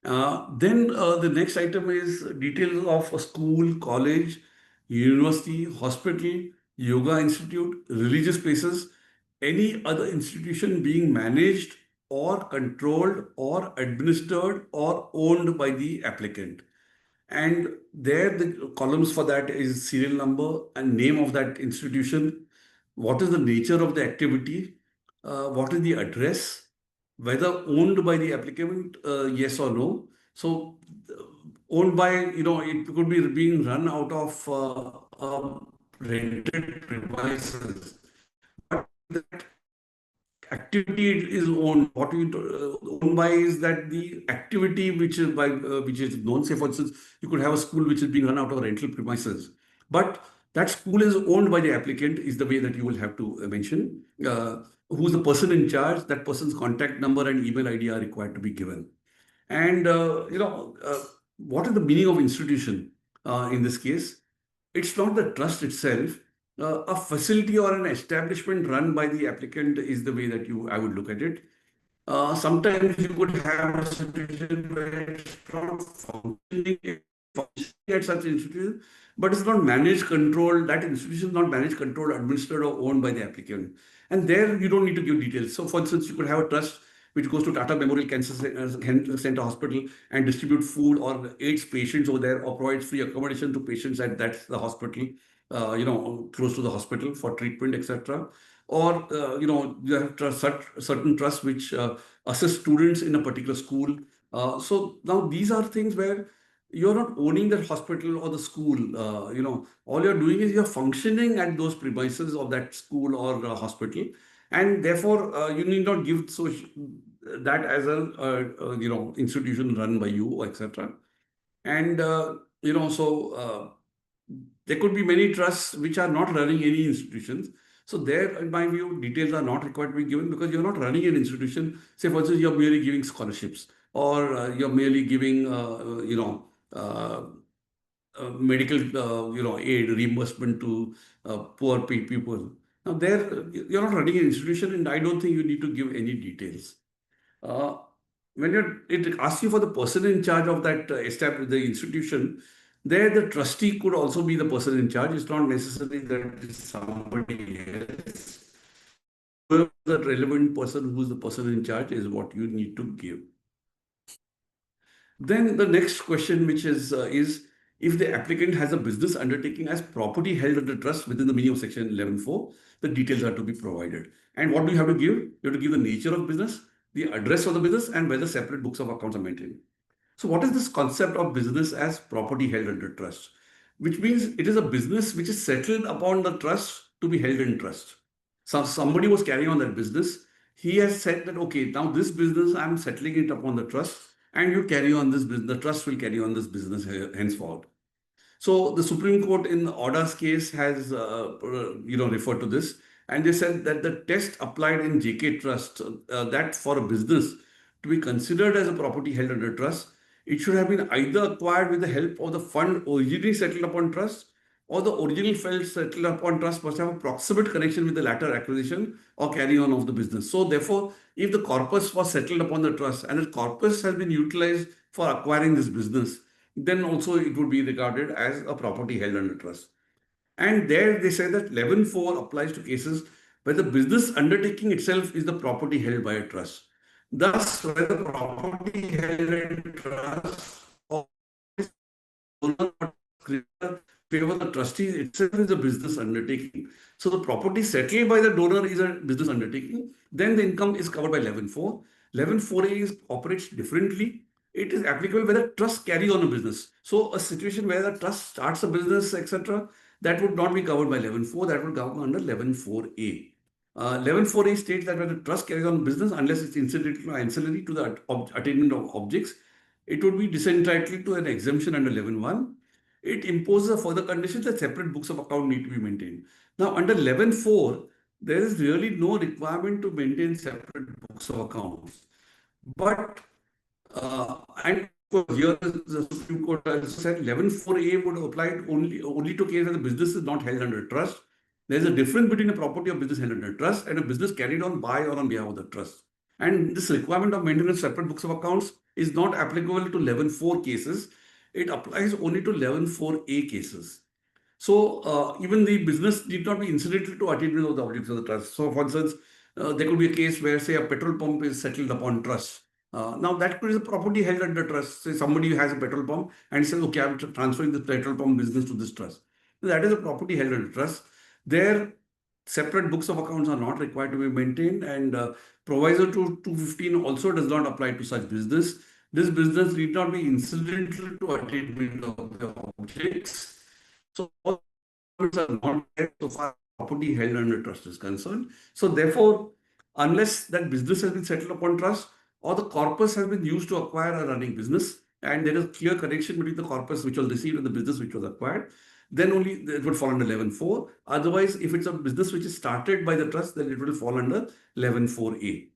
A: Then the next item is details of a school, college, university, hospital, yoga institute, religious places, any other institution being managed or controlled or administered or owned by the applicant. And there the columns for that is serial number and name of that institution, what is the nature of the activity, what is the address, whether owned by the applicant, yes or no. So owned by, it could be being run out of rented premises. But that activity is owned. What we owned by is that the activity which is known. Say, for instance, you could have a school which is being run out of rental premises, but that school is owned by the applicant. Is the way that you will have to mention who's the person in charge. That person's contact number and email ID are required to be given. And what is the meaning of institution in this case? It's not the trust itself. A facility or an establishment run by the applicant is the way that I would look at it. Sometimes you could have a situation where it's not functioning at such institution, but it's not managed, controlled. That institution is not managed, controlled, administered, or owned by the applicant. And there you don't need to give details. So, for instance, you could have a trust which goes to Tata Memorial Cancer Center Hospital and distribute food or aids patients over there or provides free accommodation to patients at the hospital, close to the hospital for treatment, etc. Or, you have certain trusts which assist students in a particular school. So now these are things where you're not owning that hospital or the school. All you're doing is you're functioning at those premises of that school or hospital, and therefore you need not give that as a institution run by you, etc. And there could be many trusts which are not running any institutions. So there, in my view, details are not required to be given because you're not running an institution. Say, for instance, you're merely giving scholarships or you're merely giving, uh, medical, aid reimbursement to poor people. Now, there you're not running an institution, and I don't think you need to give any details. Uh, when it asks you for the person in charge of that the institution, there the trustee could also be the person in charge. It's not necessary that it's somebody else. Whoever the relevant person who's the person in charge is what you need to give. Then the next question, which is if the applicant has a business undertaking as property held under trust within the meaning of section 11.4, the details are to be provided. And what do you have to give? You have to give the nature of business, the address of the business, and whether separate books of accounts are maintained. So what is this concept of business as property held under trust? Which means it is a business which is settled upon the trust to be held in trust. So somebody was carrying on that business. He has said that, okay, now this business, I'm settling it upon the trust, and you carry on this business. The trust will carry on this business henceforth. So the Supreme Court in the Order's case has, referred to this, and they said that the test applied in JK Trust, that for a business to be considered as a property held under trust, it should have been either acquired with the help of the fund originally settled upon trust, or the original fund settled upon trust must have a proximate connection with the latter acquisition or carry on of the business. So therefore, if the corpus was settled upon the trust and the corpus has been utilized for acquiring this business, then also it would be regarded as a property held under trust. And there they say that 11.4 applies to cases where the business undertaking itself is the property held by a trust. Thus, where the property held in trust or favor the trustee itself is a business undertaking. So the property settled by the donor is a business undertaking. Then the income is covered by 11.4. 11.4a operates differently. It is applicable where the trust carry on a business. So a situation where the trust starts a business, etc., that would not be covered by 11.4. That would come under 11.4a. 11.4a states that when the trust carries on business, unless it's incidental or ancillary to the attainment of objects, it would be disentitled to an exemption under 11.1. It imposes a further condition that separate books of account need to be maintained. Now, under 11.4, there is really no requirement to maintain separate books of accounts. But, and here the Supreme Court has said 11.4a would apply only to cases where the business is not held under trust. There's a difference between a property of business held under trust and a business carried on by or on behalf of the trust. And this requirement of maintenance separate books of accounts is not applicable to 11.4 cases. It applies only to 11.4a cases. So even the business need not be incidental to attainment of the objects of the trust. So for instance, there could be a case where, say, a petrol pump is settled upon trust. Now that is a property held under trust. Say somebody has a petrol pump and says, okay, I'm transferring the petrol pump business to this trust. That is a property held under trust. Their separate books of accounts are not required to be maintained, and proviso to 215 also does not apply to such business. This business need not be incidental to attainment of the objects. So all are not there so far property held under trust is concerned. So therefore, unless that business has been settled upon trust or the corpus has been used to acquire a running business, and there is a clear connection between the corpus which was received and the business which was acquired, then only it would fall under 11.4. Otherwise, if it's a business which is started by the trust, then it will fall under 11.4a.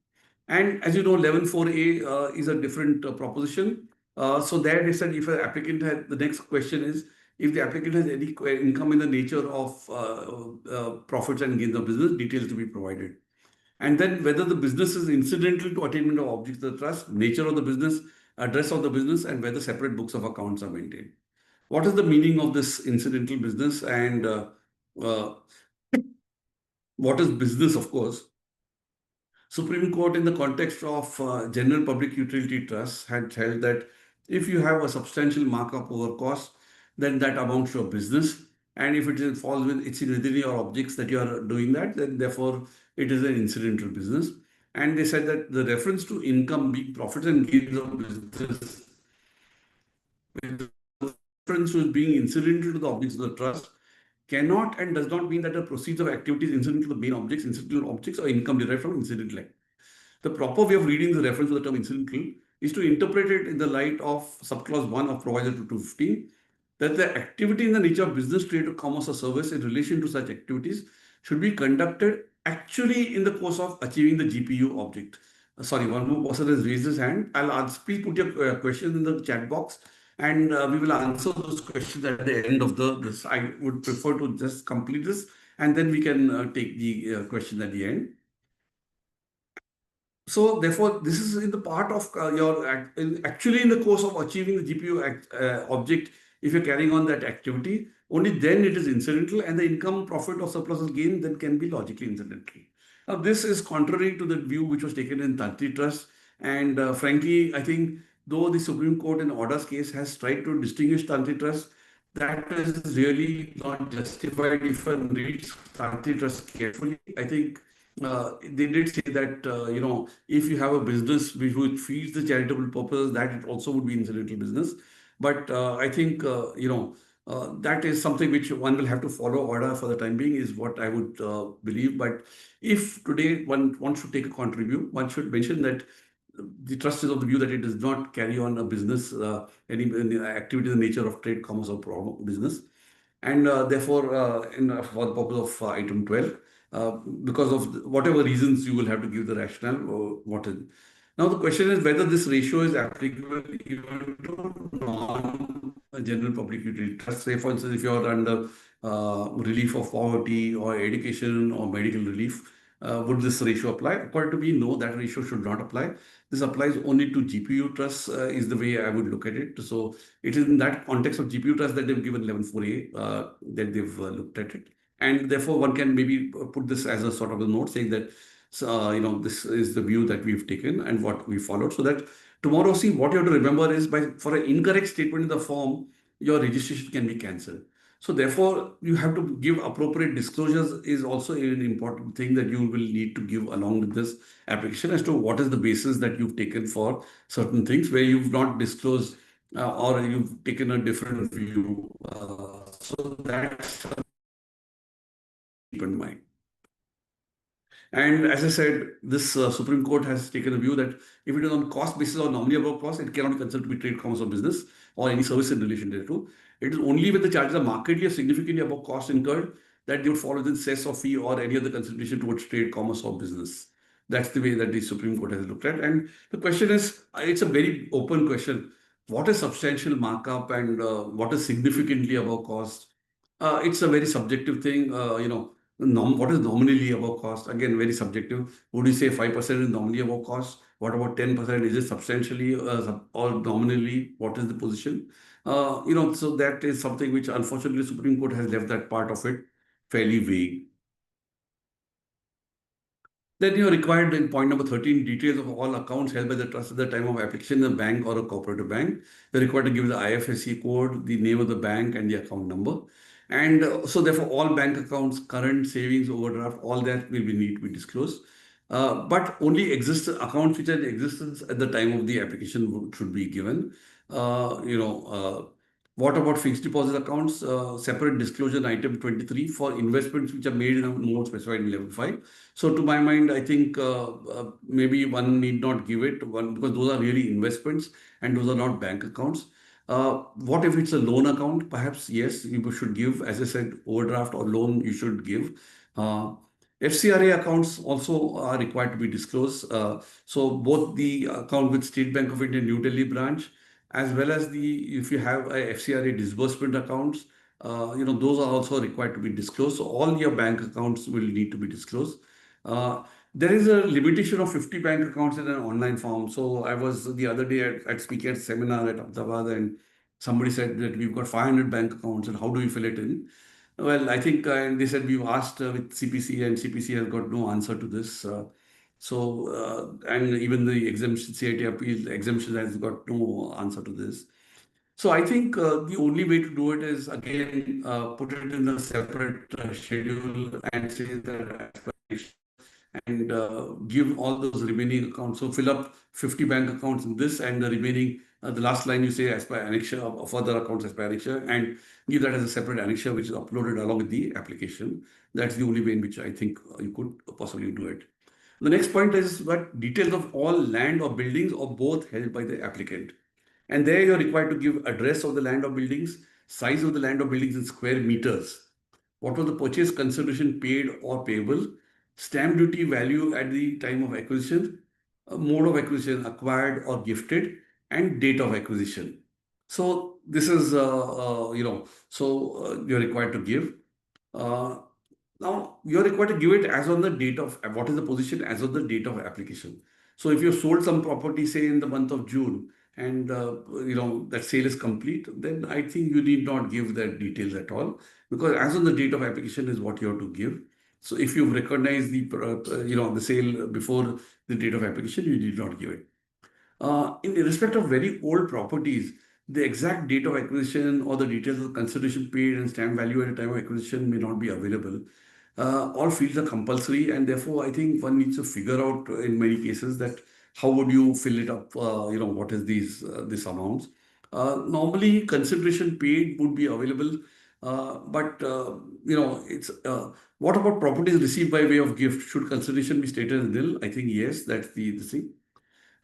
A: And as you know, 11.4a is a different proposition. So there they said if an applicant had, the next question is, if the applicant has any income in the nature of profits and gains of business, details to be provided. And then whether the business is incidental to attainment of objects of the trust, nature of the business, address of the business, and whether separate books of accounts are maintained. What is the meaning of this incidental business, and what is business, of course? Supreme Court, in the context of general public utility trusts, had held that if you have a substantial markup over cost, then that amounts to a business. And if it falls within your objects that you are doing that, then therefore it is an incidental business. And they said that the reference to income being profits and gains of business, with reference to being incidental to the objects of the trust, cannot and does not mean that the proceeds of activities incidental to the main objects, incidental objects, or income derived from incidental activities. The proper way of reading the reference to the term incidental is to interpret it in the light of subclause 1 of proviso to 215, that the activity in the nature of business, trade, or commerce or service in relation to such activities should be conducted actually in the course of achieving the GPU object. Sorry, one more person has raised his hand. I'll ask, please put your questions in the chat box, and we will answer those questions at the end of this. I would prefer to just complete this, and then we can take the questions at the end. So therefore, this is in the part of actually in the course of achieving the GPU object. If you're carrying on that activity, only then it is incidental, and the income, profit, or surplus or gain then can be logically incidental. Now, this is contrary to the view which was taken in Tantri Trust, and frankly, I think though the Supreme Court in Order's case has tried to distinguish Tantri Trust, that is really not justified if one reads Tantri Trust carefully. I think they did say that, if you have a business which feeds the charitable purpose, that it also would be incidental business. But I think, that is something which one will have to follow order for the time being, is what I would believe. But if today one should take a contribute, one should mention that the trust is of the view that it does not carry on a business, any activity in the nature of trade, commerce, or business. And therefore, for the purpose of item 12, because of whatever reasons, you will have to give the rationale. Now, the question is whether this ratio is applicable even to non-general public utility trusts. Say, for instance, if you are under relief of poverty or education or medical relief, would this ratio apply? According to me, no, that ratio should not apply. This applies only to GPU trusts, is the way I would look at it. So it is in that context of GPU trusts that they've given 11.4a, that they've looked at it. And therefore, one can maybe put this as a sort of a note saying that, this is the view that we've taken and what we followed. So that tomorrow, see, what you have to remember is for an incorrect statement in the form, your registration can be cancelled. So therefore, you have to give appropriate disclosures is also an important thing that you will need to give along with this application as to what is the basis that you've taken for certain things where you've not disclosed or you've taken a different view. So that's keep in mind. And as I said, this Supreme Court has taken a view that if it is on cost basis or nominally above cost, it cannot be considered to be trade, commerce, or business or any service in relation thereto. It is only when the charges are markedly or significantly above cost incurred that they would fall within cess or fee or any other consideration towards trade, commerce, or business. That's the way that the Supreme Court has looked at. And the question is, it's a very open question. What is substantial markup and what is significantly above cost? It's a very subjective thing. What is nominally above cost? Again, very subjective. Would you say 5% is nominally above cost? What about 10%? Is it substantially or nominally? What is the position? So that is something which unfortunately the Supreme Court has left that part of it fairly vague. Then you are required in point number 13, details of all accounts held by the trust at the time of application in a bank or a cooperative bank. You're required to give the IFSC code, the name of the bank, and the account number. And so therefore, all bank accounts, current, savings, overdraft, all that will need to be disclosed. But only accounts which are in existence at the time of the application should be given. What about fixed deposit accounts? Separate disclosure in item 23 for investments which are made in a mode specified in level 5. So to my mind, I think maybe one need not give it because those are really investments and those are not bank accounts. What if it's a loan account? Perhaps, yes, you should give. As I said, overdraft or loan, you should give. FCRA accounts also are required to be disclosed. So both the account with State Bank of India New Delhi branch, as well as if you have a FCRA disbursement accounts, those are also required to be disclosed. So all your bank accounts will need to be disclosed. There is a limitation of 50 bank accounts in an online form. So I was the other day at speaking at a seminar at Ahmedabad, and somebody said that we've got 500 bank accounts and how do we fill it in? Well, I think, and they said we've asked with CPC and CPC has got no answer to this. And even the exemption, CIT appeal exemption has got no answer to this. So I think the only way to do it is again put it in a separate schedule and say that and give all those remaining accounts. So fill up 50 bank accounts in this and the remaining, the last line you say as per annexure of further accounts as per annexure and give that as a separate annexure which is uploaded along with the application. That's the only way in which I think you could possibly do it. The next point is what details of all land or buildings or both held by the applicant. And there you're required to give address of the land or buildings, size of the land or buildings in square meters. What was the purchase consideration paid or payable? Stamp duty value at the time of acquisition, mode of acquisition acquired or gifted, and date of acquisition. So this is, you're required to give. Now, you're required to give it as on the date of, what is the position as of the date of application. So if you've sold some property, say in the month of June, and that sale is complete, then I think you need not give that details at all, because as on the date of application is what you have to give. So if you've recognized the sale before the date of application, you need not give it. In respect of very old properties, the exact date of acquisition or the details of consideration paid and stamp value at the time of acquisition may not be available. All fields are compulsory, and therefore I think one needs to figure out in many cases that how would you fill it up, what is these amounts. Normally consideration paid would be available, but it's what about properties received by way of gift? Should consideration be stated as nil? I think yes, that's the thing.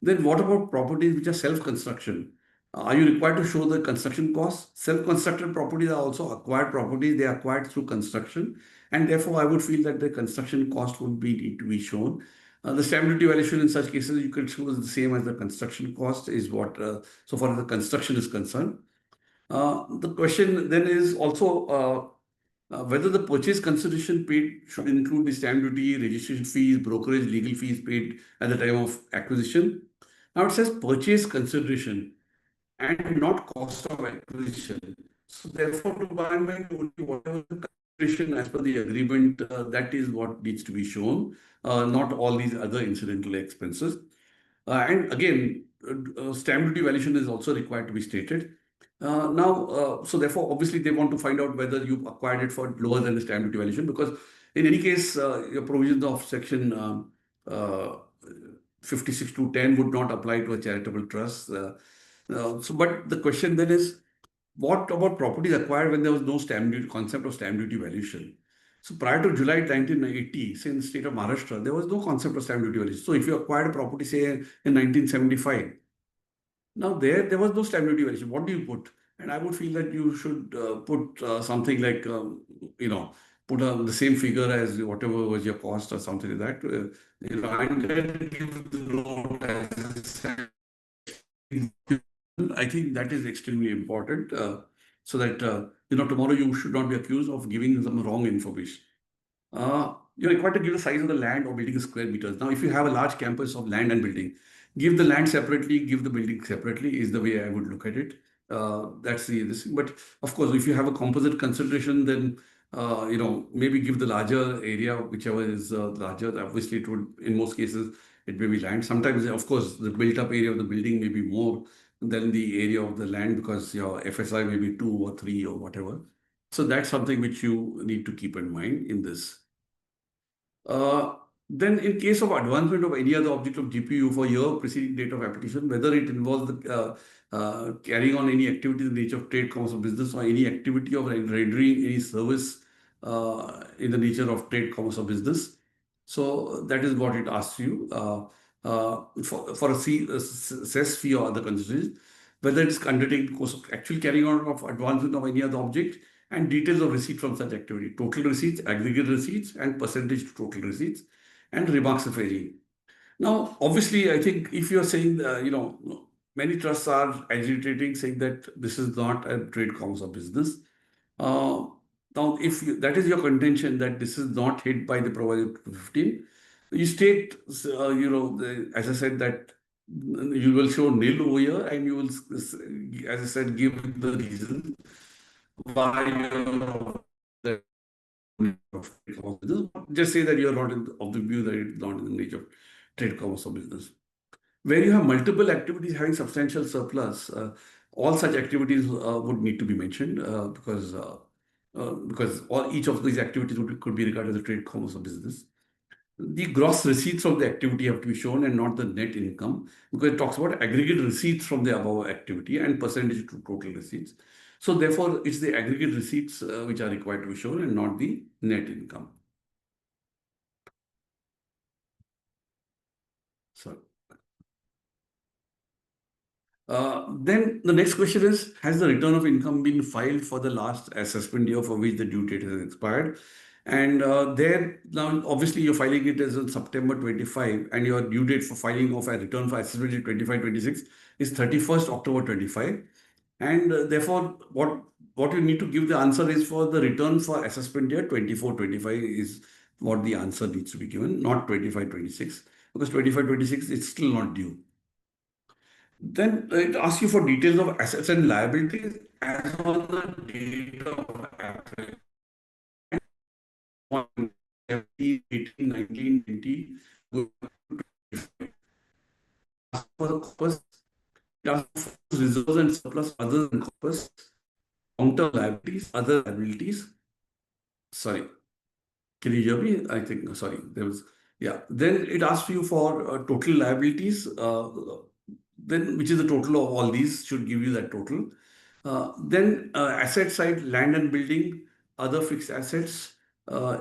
A: Then what about properties which are self-construction? Are you required to show the construction costs? Self-constructed properties are also acquired properties. They are acquired through construction. And therefore, I would feel that the construction cost would need to be shown. The stamp duty valuation in such cases, you could show the same as the construction cost is what, so far as the construction is concerned. The question then is also whether the purchase consideration paid should include the stamp duty, registration fees, brokerage, legal fees paid at the time of acquisition. Now it says purchase consideration and not cost of acquisition. So therefore, to my mind, only whatever the consideration as per the agreement, that is what needs to be shown, not all these other incidental expenses. And again, stamp duty valuation is also required to be stated. So therefore, obviously, they want to find out whether you acquired it for lower than the stamp duty valuation, because in any case, your provisions of section uh, 56 to 10 would not apply to a charitable trust. But the question then is, what about properties acquired when there was no stamp duty concept of stamp duty valuation? So prior to July 1980, say in the state of Maharashtra, there was no concept of stamp duty valuation. So if you acquired a property, say in 1975, now there was no stamp duty valuation. What do you put? And I would feel that you should put something like, put the same figure as whatever was your cost or something like that. And then give the note as I think that is extremely important, so that tomorrow you should not be accused of giving some wrong information. You're required to give the size of the land or building in square meters. Now, if you have a large campus of land and building, give the land separately, give the building separately is the way I would look at it. That's this thing. But of course, if you have a composite consideration, then maybe give the larger area, whichever is larger. Obviously, it would, in most cases, it may be land. Sometimes, of course, the built-up area of the building may be more than the area of the land because your FSI may be 2 or 3 or whatever. So that's something which you need to keep in mind in this. Uh, then in case of advancement of any other object of GPU for year preceding date of application, whether it involves the carrying on any activity in the nature of trade, commerce, or business, or any activity of rendering any service in the nature of trade, commerce, or business. So that is what it asks you for a cess fee or other considerations, whether it's undertaken in the course of actual carrying on of advancement of any other object, and details of receipt from such activity, total receipts, aggregate receipts, and percentage to total receipts, and remarks if any. Now, obviously, I think if you're saying, many trusts are agitating, saying that this is not a trade, commerce, or business. Uh, Now, if that is your contention that this is not hit by the provision 15, you state, as I said, that you will show nil over here, and you will, as I said, give the reason why you're of trade, commerce, business. Just say that you're not of the view that it's not in the nature of trade, commerce, or business. Where you have multiple activities having substantial surplus, all such activities would need to be mentioned because each of these activities could be regarded as a trade, commerce, or business. The gross receipts of the activity have to be shown and not the net income, because it talks about aggregate receipts from the above activity and percentage to total receipts. So therefore, it's the aggregate receipts which are required to be shown and not the net income. So then the next question is, has the return of income been filed for the last assessment year for which the due date has expired? And there, now obviously you're filing it as on September 25, and your due date for filing of a return for assessment year 25-26 is 31st October 25. And therefore, what you need to give the answer is for the return for assessment year 24-25 is what the answer needs to be given, not 25-26, because 25-26 is still not due. Then it asks you for details of assets and liabilities as on the date of application. 18, 19, 20. Ask for the corpus, ask for reserves and surplus other than corpus, counter liabilities, other liabilities. Sorry, can you hear me? I think, sorry, there was, yeah. Then it asks you for total liabilities, then which is the total of all these, should give you that total. Then asset side, land and building, other fixed assets,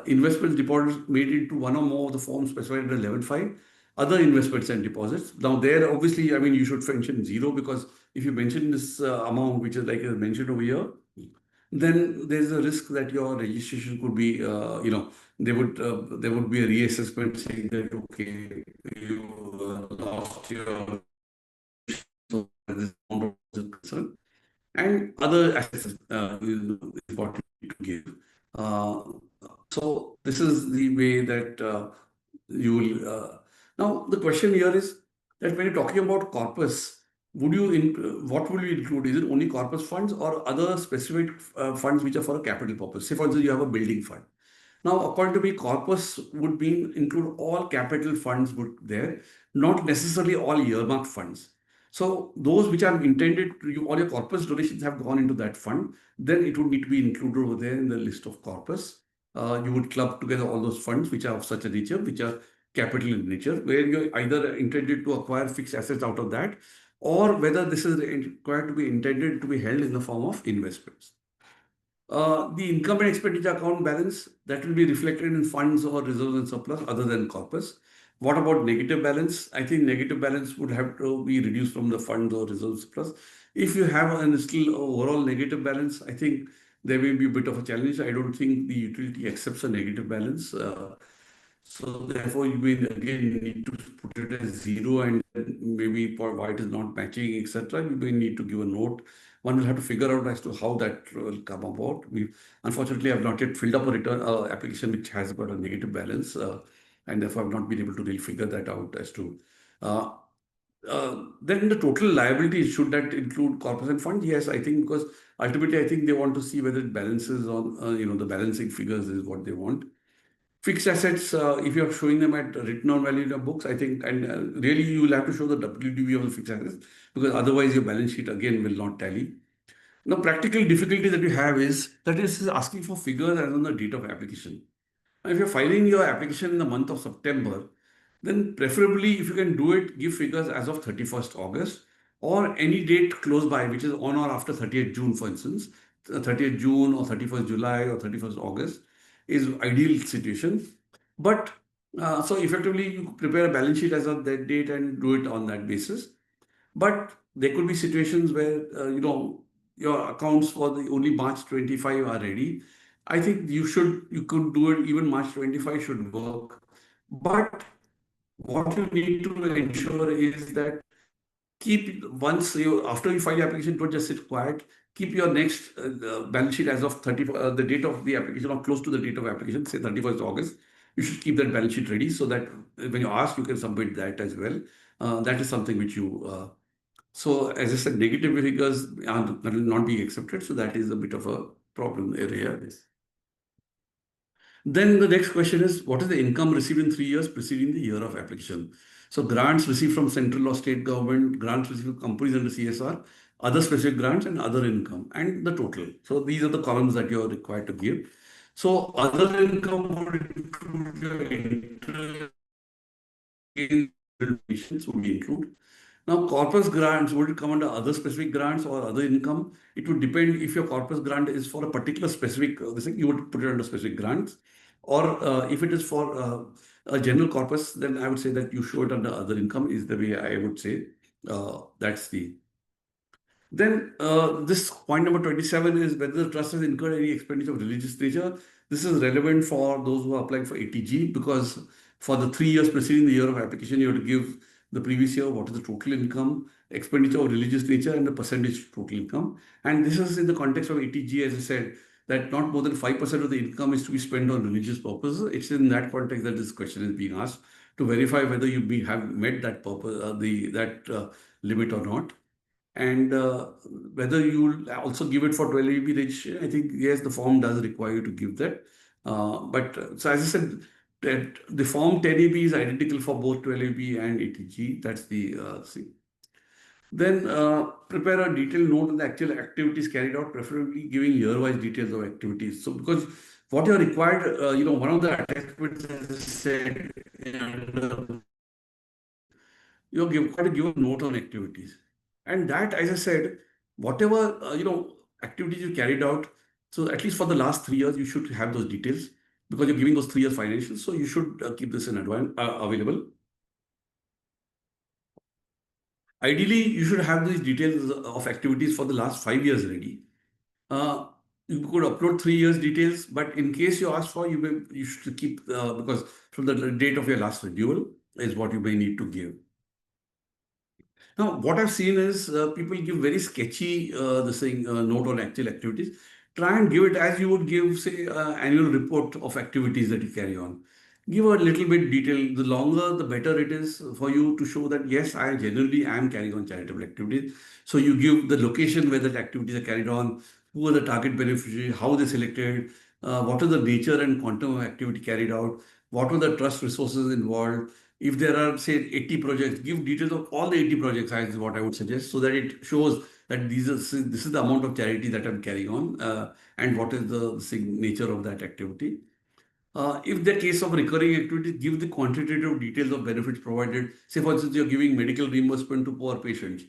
A: investment deposits made into one or more of the forms specified in 11.5, other investments and deposits. Now there, obviously, I mean, you should mention zero, because if you mention this amount, which is like mentioned over here, then there's a risk that your registration could be, there would be a reassessment saying that, okay, you lost your, so this amount is concerned. And other assets is what you need to give. So this is the way that you will. Now the question here is that when you're talking about corpus, what will you include? Is it only corpus funds or other specific funds which are for a capital purpose? Say for instance, you have a building fund. Now, according to me, corpus would include all capital funds would there, not necessarily all earmarked funds. So those which are intended to you, all your corpus donations have gone into that fund, then it would need to be included over there in the list of corpus. You would club together all those funds which are of such a nature, which are capital in nature, where you're either intended to acquire fixed assets out of that, or whether this is required to be intended to be held in the form of investments. The income and expenditure account balance, that will be reflected in funds or reserves and surplus other than corpus. What about negative balance? I think negative balance would have to be reduced from the funds or reserves surplus. If you have a still overall negative balance, I think there may be a bit of a challenge. I don't think the utility accepts a negative balance. So therefore, you will again need to put it as zero, and maybe for why it is not matching, etc. You may need to give a note. One will have to figure out as to how that will come about. We unfortunately have not yet filled up a return application which has got a negative balance, and therefore have not been able to really figure that out as to. Then the total liability, should that include corpus and fund? Yes, I think, because ultimately I think they want to see whether it balances on the balancing figures is what they want. Fixed assets, if you're showing them at written on value in your books, I think, and really you will have to show the WDV of the fixed assets, because otherwise your balance sheet again will not tally. Now, practical difficulty that you have is that this is asking for figures as on the date of application. Now, if you're filing your application in the month of September, then preferably if you can do it, give figures as of 31st August or any date close by, which is on or after 30th June, for instance, 30th June or 31st July or 31st August is ideal situation. But so effectively you prepare a balance sheet as of that date and do it on that basis. But there could be situations where, your accounts for the only March 25 are ready. I think you could do it, even March 25 should work. But what you need to ensure is that after you file your application, don't just sit quiet. Keep your next balance sheet as of the date of the application or close to the date of application, say 31st August. You should keep that balance sheet ready so that when you ask, you can submit that as well. That is something which you. So as I said, negative figures that will not be accepted. So that is a bit of a problem area. Then the next question is, what is the income received in 3 years preceding the year of application? So grants received from central or state government, grants received from companies under CSR, other specific grants and other income, and the total. So these are the columns that you are required to give. So other income would include your interest in donations would be included. Now, corpus grants, would it come under other specific grants or other income? It would depend. If your corpus grant is for a particular specific, you would put it under specific grants. Or if it is for a general corpus, then I would say that you show it under other income is the way I would say. That's the. Then this point number 27 is whether the trust has incurred any expenditure of religious nature. This is relevant for those who are applying for ATG, because for the 3 years preceding the year of application, you have to give the previous year what is the total income, expenditure of religious nature, and the percentage total income. And this is in the context of ATG, as I said, that not more than 5% of the income is to be spent on religious purposes. It's in that context that this question is being asked, to verify whether you have met that purpose, limit or not. And whether you will also give it for 12 AB registration, I think yes, the form does require you to give that. So as I said, that the form 10AB is identical for both 12AB and ATG. That's the thing. Then prepare a detailed note on the actual activities carried out, preferably giving year-wise details of activities. So because what you're required, one of the attachments, as I said, you're got to give a note on activities. And that, as I said, whatever, activities you carried out, so at least for the last 3 years, you should have those details, because you're giving those 3 years financials. So you should keep this in advance available. Ideally, you should have these details of activities for the last 5 years ready. You could upload 3 years details, but in case you ask for, you should keep, because from the date of your last renewal is what you may need to give. Now, what I've seen is people give very sketchy note on actual activities. Try and give it as you would give, say, annual report of activities that you carry on. Give a little bit detail. The longer, the better it is for you to show that, yes, I generally am carrying on charitable activities. So you give the location where the activities are carried on, who are the target beneficiaries, how they selected, what are the nature and quantum of activity carried out, what were the trust resources involved, If there are, say, 80 projects, give details of all the 80 projects, is what I would suggest, so that it shows that this is the amount of charity that I'm carrying on, and what is the nature of that activity. If the case of recurring activities, give the quantitative details of benefits provided. Say, for instance, you're giving medical reimbursement to poor patients.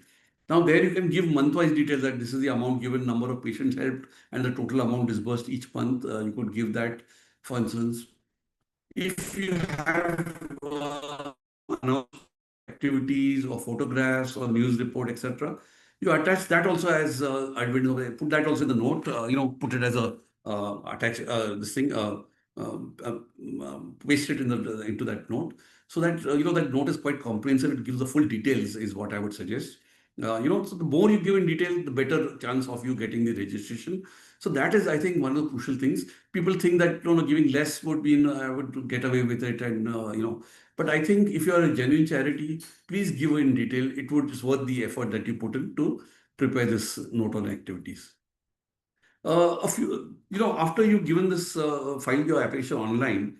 A: Now, there you can give month-wise details that this is the amount given, number of patients helped, and the total amount disbursed each month. You could give that, for instance. If you have activities or photographs or news report, etc., you attach that also as put that also in the note. Put it as a attach this thing. Paste it into that note, so that that note is quite comprehensive. It gives the full details, is what I would suggest. So the more you give in detail, the better chance of you getting the registration. So that is, I think, one of the crucial things. People think that giving less would be, I would get away with it, and But I think if you are a genuine charity, please give in detail. It would is worth the effort that you put in to prepare this note on activities. After you've given this, filed your application online,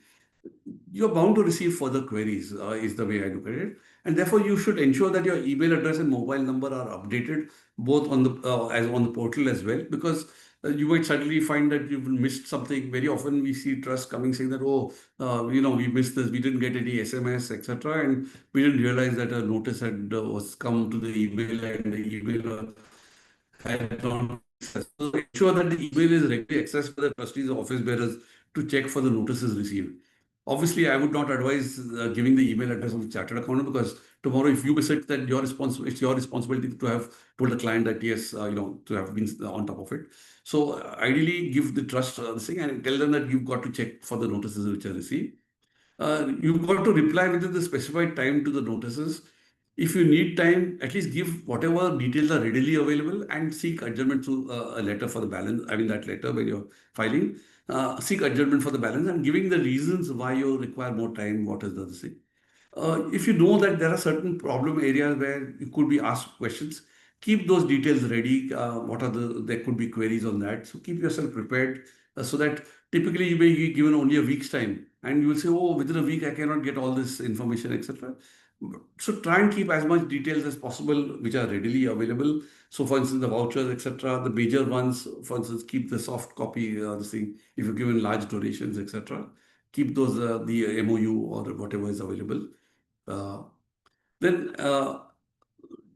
A: you're bound to receive further queries, is the way I look at it. And therefore, you should ensure that your email address and mobile number are updated both on the as on the portal as well, because you might suddenly find that you've missed something. Very often, we see trusts coming saying that, we missed this, we didn't get any SMS, etc., and we didn't realize that a notice had was come to the email, and the email had not accessed. So ensure that the email is regularly accessed by the trustees or office bearers to check for the notices received. Obviously, I would not advise giving the email address of the chartered accountant, because tomorrow, if you miss it, then it's your responsibility to have told the client that yes, to have been on top of it. So ideally, give the trust this thing and tell them that you've got to check for the notices which are received. You've got to reply within the specified time to the notices. If you need time, at least give whatever details are readily available and seek adjournment through a letter for the balance. I mean, that letter when you're filing, seek adjournment for the balance and giving the reasons why you require more time. What is the thing? If you know that there are certain problem areas where you could be asked questions, keep those details ready. There could be queries on that. So keep yourself prepared, so that typically you may be given only a week's time and you will say, oh, within a week I cannot get all this information, etc. So try and keep as much details as possible which are readily available. So for instance, the vouchers, etc., the major ones, for instance, keep the soft copy, this thing, if you're given large donations, etc., keep those, the MOU or whatever is available. Then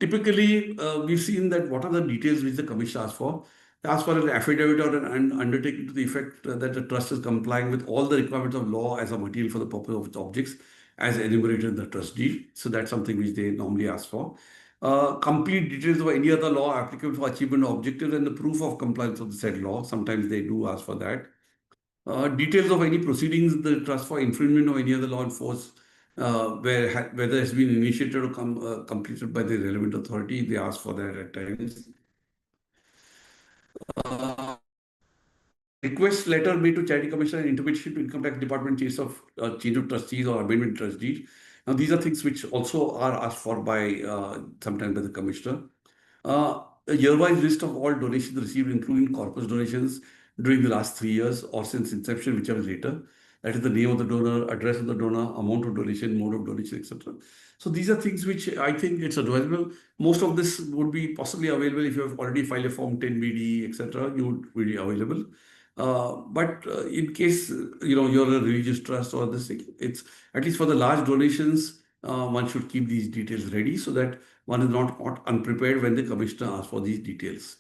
A: typically, we've seen that what are the details which the commission asks for. They ask for an affidavit or an undertaking to the effect that the trust is complying with all the requirements of law as a material for the purpose of its objects as enumerated in the trust deed. So that's something which they normally ask for. Complete details of any other law applicable for achievement of objectives and the proof of compliance of the said law. Sometimes they do ask for that. Details of any proceedings in the trust for infringement of any other law enforced, whether it's been initiated or completed by the relevant authority, they ask for that at times. Request letter made to Charity Commissioner and intimation to Income Tax Department case of change of trustees or amendment trustee. Now, these are things which also are asked for by sometimes by the Commissioner. A year-wise list of all donations received, including corpus donations during the last 3 years or since inception, whichever is later. That is the name of the donor, address of the donor, amount of donation, mode of donation, etc. So these are things which I think it's advisable. Most of this would be possibly available if you have already filed a Form 10BD, etc. You would be available. But in case you're a religious trust or this thing, it's at least for the large donations, one should keep these details ready so that one is not caught unprepared when the commissioner asks for these details.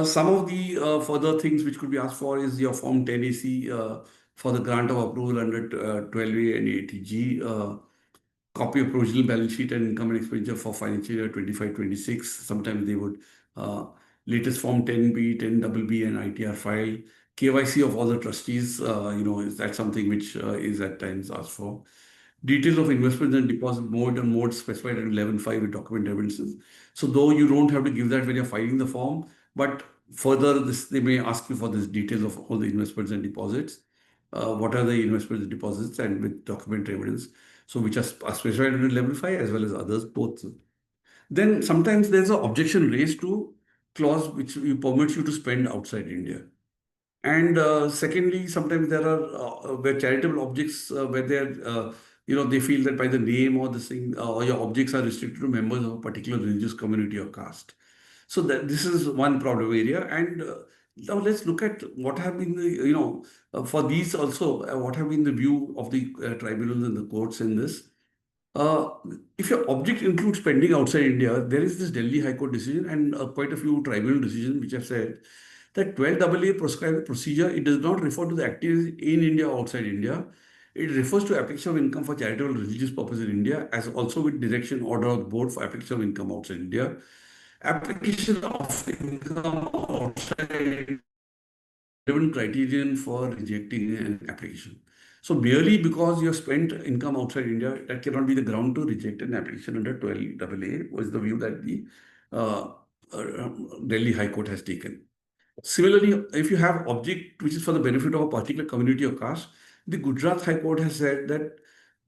A: Some of the further things which could be asked for is your Form 10AC for the grant of approval under 12A and 80G, copy of provisional balance sheet and income and expenditure for financial year 25-26. Sometimes they would latest Form 10B, 10BB and ITR file, KYC of all the trustees. Is that something which is at times asked for? Details of investments and deposit mode and modes specified at 11.5 with document evidences. So though you don't have to give that when you're filing the form, but further they may ask you for this details of all the investments and deposits. What are the investments and deposits and with document evidence. So which are specified under 11.5 as well as others both. Then sometimes there's an objection raised to clause which permits you to spend outside India. And secondly, sometimes there are where charitable objects where they're they feel that by the name or this thing, or your objects are restricted to members of a particular religious community or caste. So that this is one problem area. And now let's look at what have been the, for these also, what have been the view of the tribunals and the courts in this. Uh, if your object includes spending outside India, there is this Delhi High Court decision and quite a few tribunal decisions which have said that 12AA prescribed a procedure. It does not refer to the activities in India or outside India. It refers to application of income for charitable religious purposes in India, as also with direction order of the board for application of income outside India. Application of income outside relevant criterion for rejecting an application. So merely because you have spent income outside India, that cannot be the ground to reject an application under 12AA, was the view that the uh, Delhi High Court has taken. Similarly, if you have object which is for the benefit of a particular community or caste, the Gujarat High Court has said that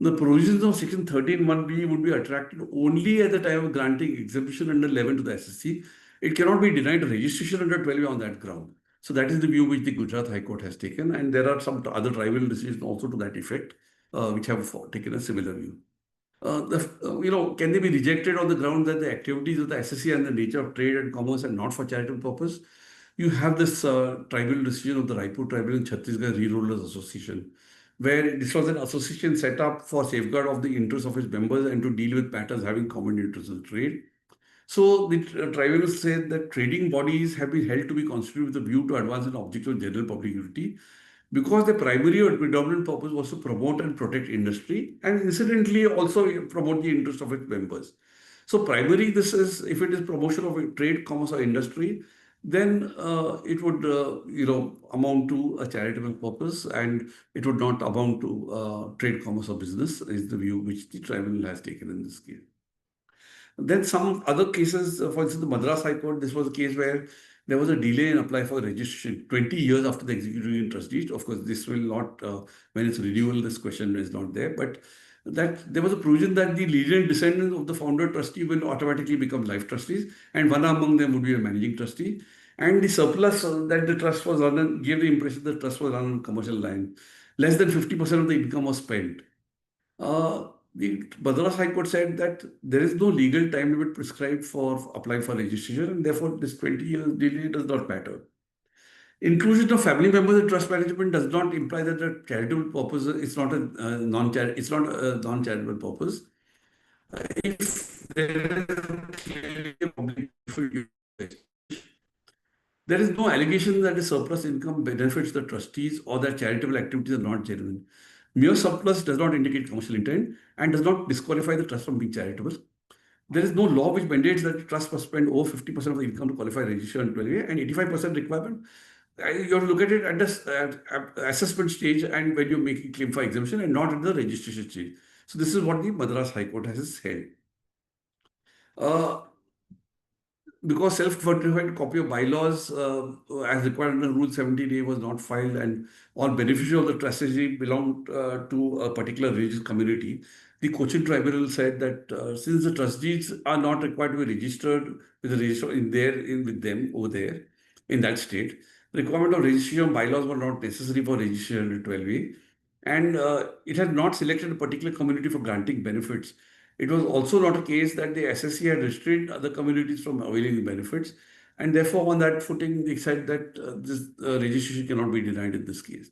A: the provisions of Section 13(1)(b) would be attracted only at the time of granting exemption under 11 to the SSC. It cannot be denied registration under 12 on that ground. So that is the view which the Gujarat High Court has taken, and there are some other tribunal decisions also to that effect, which have taken a similar view. Can they be rejected on the ground that the activities of the SSC and the nature of trade and commerce are not for charitable purpose? You have this tribunal decision of the Raipur Tribunal in Chhattisgarh Re-Rollers Association, where this was an association set up for safeguard of the interests of its members and to deal with matters having common interests in trade. So the tribunal said that trading bodies have been held to be constituted with a view to advance an objective of general public utility, because the primary or predominant purpose was to promote and protect industry and incidentally also promote the interest of its members. So primary, this is, if it is promotion of trade, commerce or industry, then it would amount to a charitable purpose, and it would not amount to trade, commerce or business, is the view which the tribunal has taken in this case. Then some other cases, for instance, the Madras High Court, this was a case where there was a delay in apply for registration 20 years after the executing trustee. Of course, this will not, when it's renewal, this question is not there. But that there was a provision that the lineal descendants of the founder trustee will automatically become life trustees, and one among them would be a managing trustee. And the surplus that the trust was on gave the impression that the trust was on a commercial line. Less than 50% of the income was spent. The Madras High Court said that there is no legal time limit prescribed for applying for registration, and therefore this 20 years delay does not matter. Inclusion of family members in trust management does not imply that the charitable purpose is not a non-charitable purpose. If there is clearly a public benefit, there is no allegation that the surplus income benefits the trustees or that charitable activities are not genuine. Mere surplus does not indicate commercial intent and does not disqualify the trust from being charitable. There is no law which mandates that the trust must spend over 50% of the income to qualify registration in 12A, and 85% requirement. You have to look at it at the assessment stage and when you're making claim for exemption, and not at the registration stage. So this is what the Madras High Court has said. Because self-certified copy of bylaws as required under Rule 17A was not filed, and all beneficiaries of the trustee belonged to a particular religious community, the Cochin Tribunal said that since the trustees are not required to be registered with the register with them over there in that state, the requirement of registration of bylaws were not necessary for registration under 12A, and it had not selected a particular community for granting benefits. It was also not a case that the SSC had restrained other communities from availing the benefits, and therefore on that footing they said that this registration cannot be denied in this case.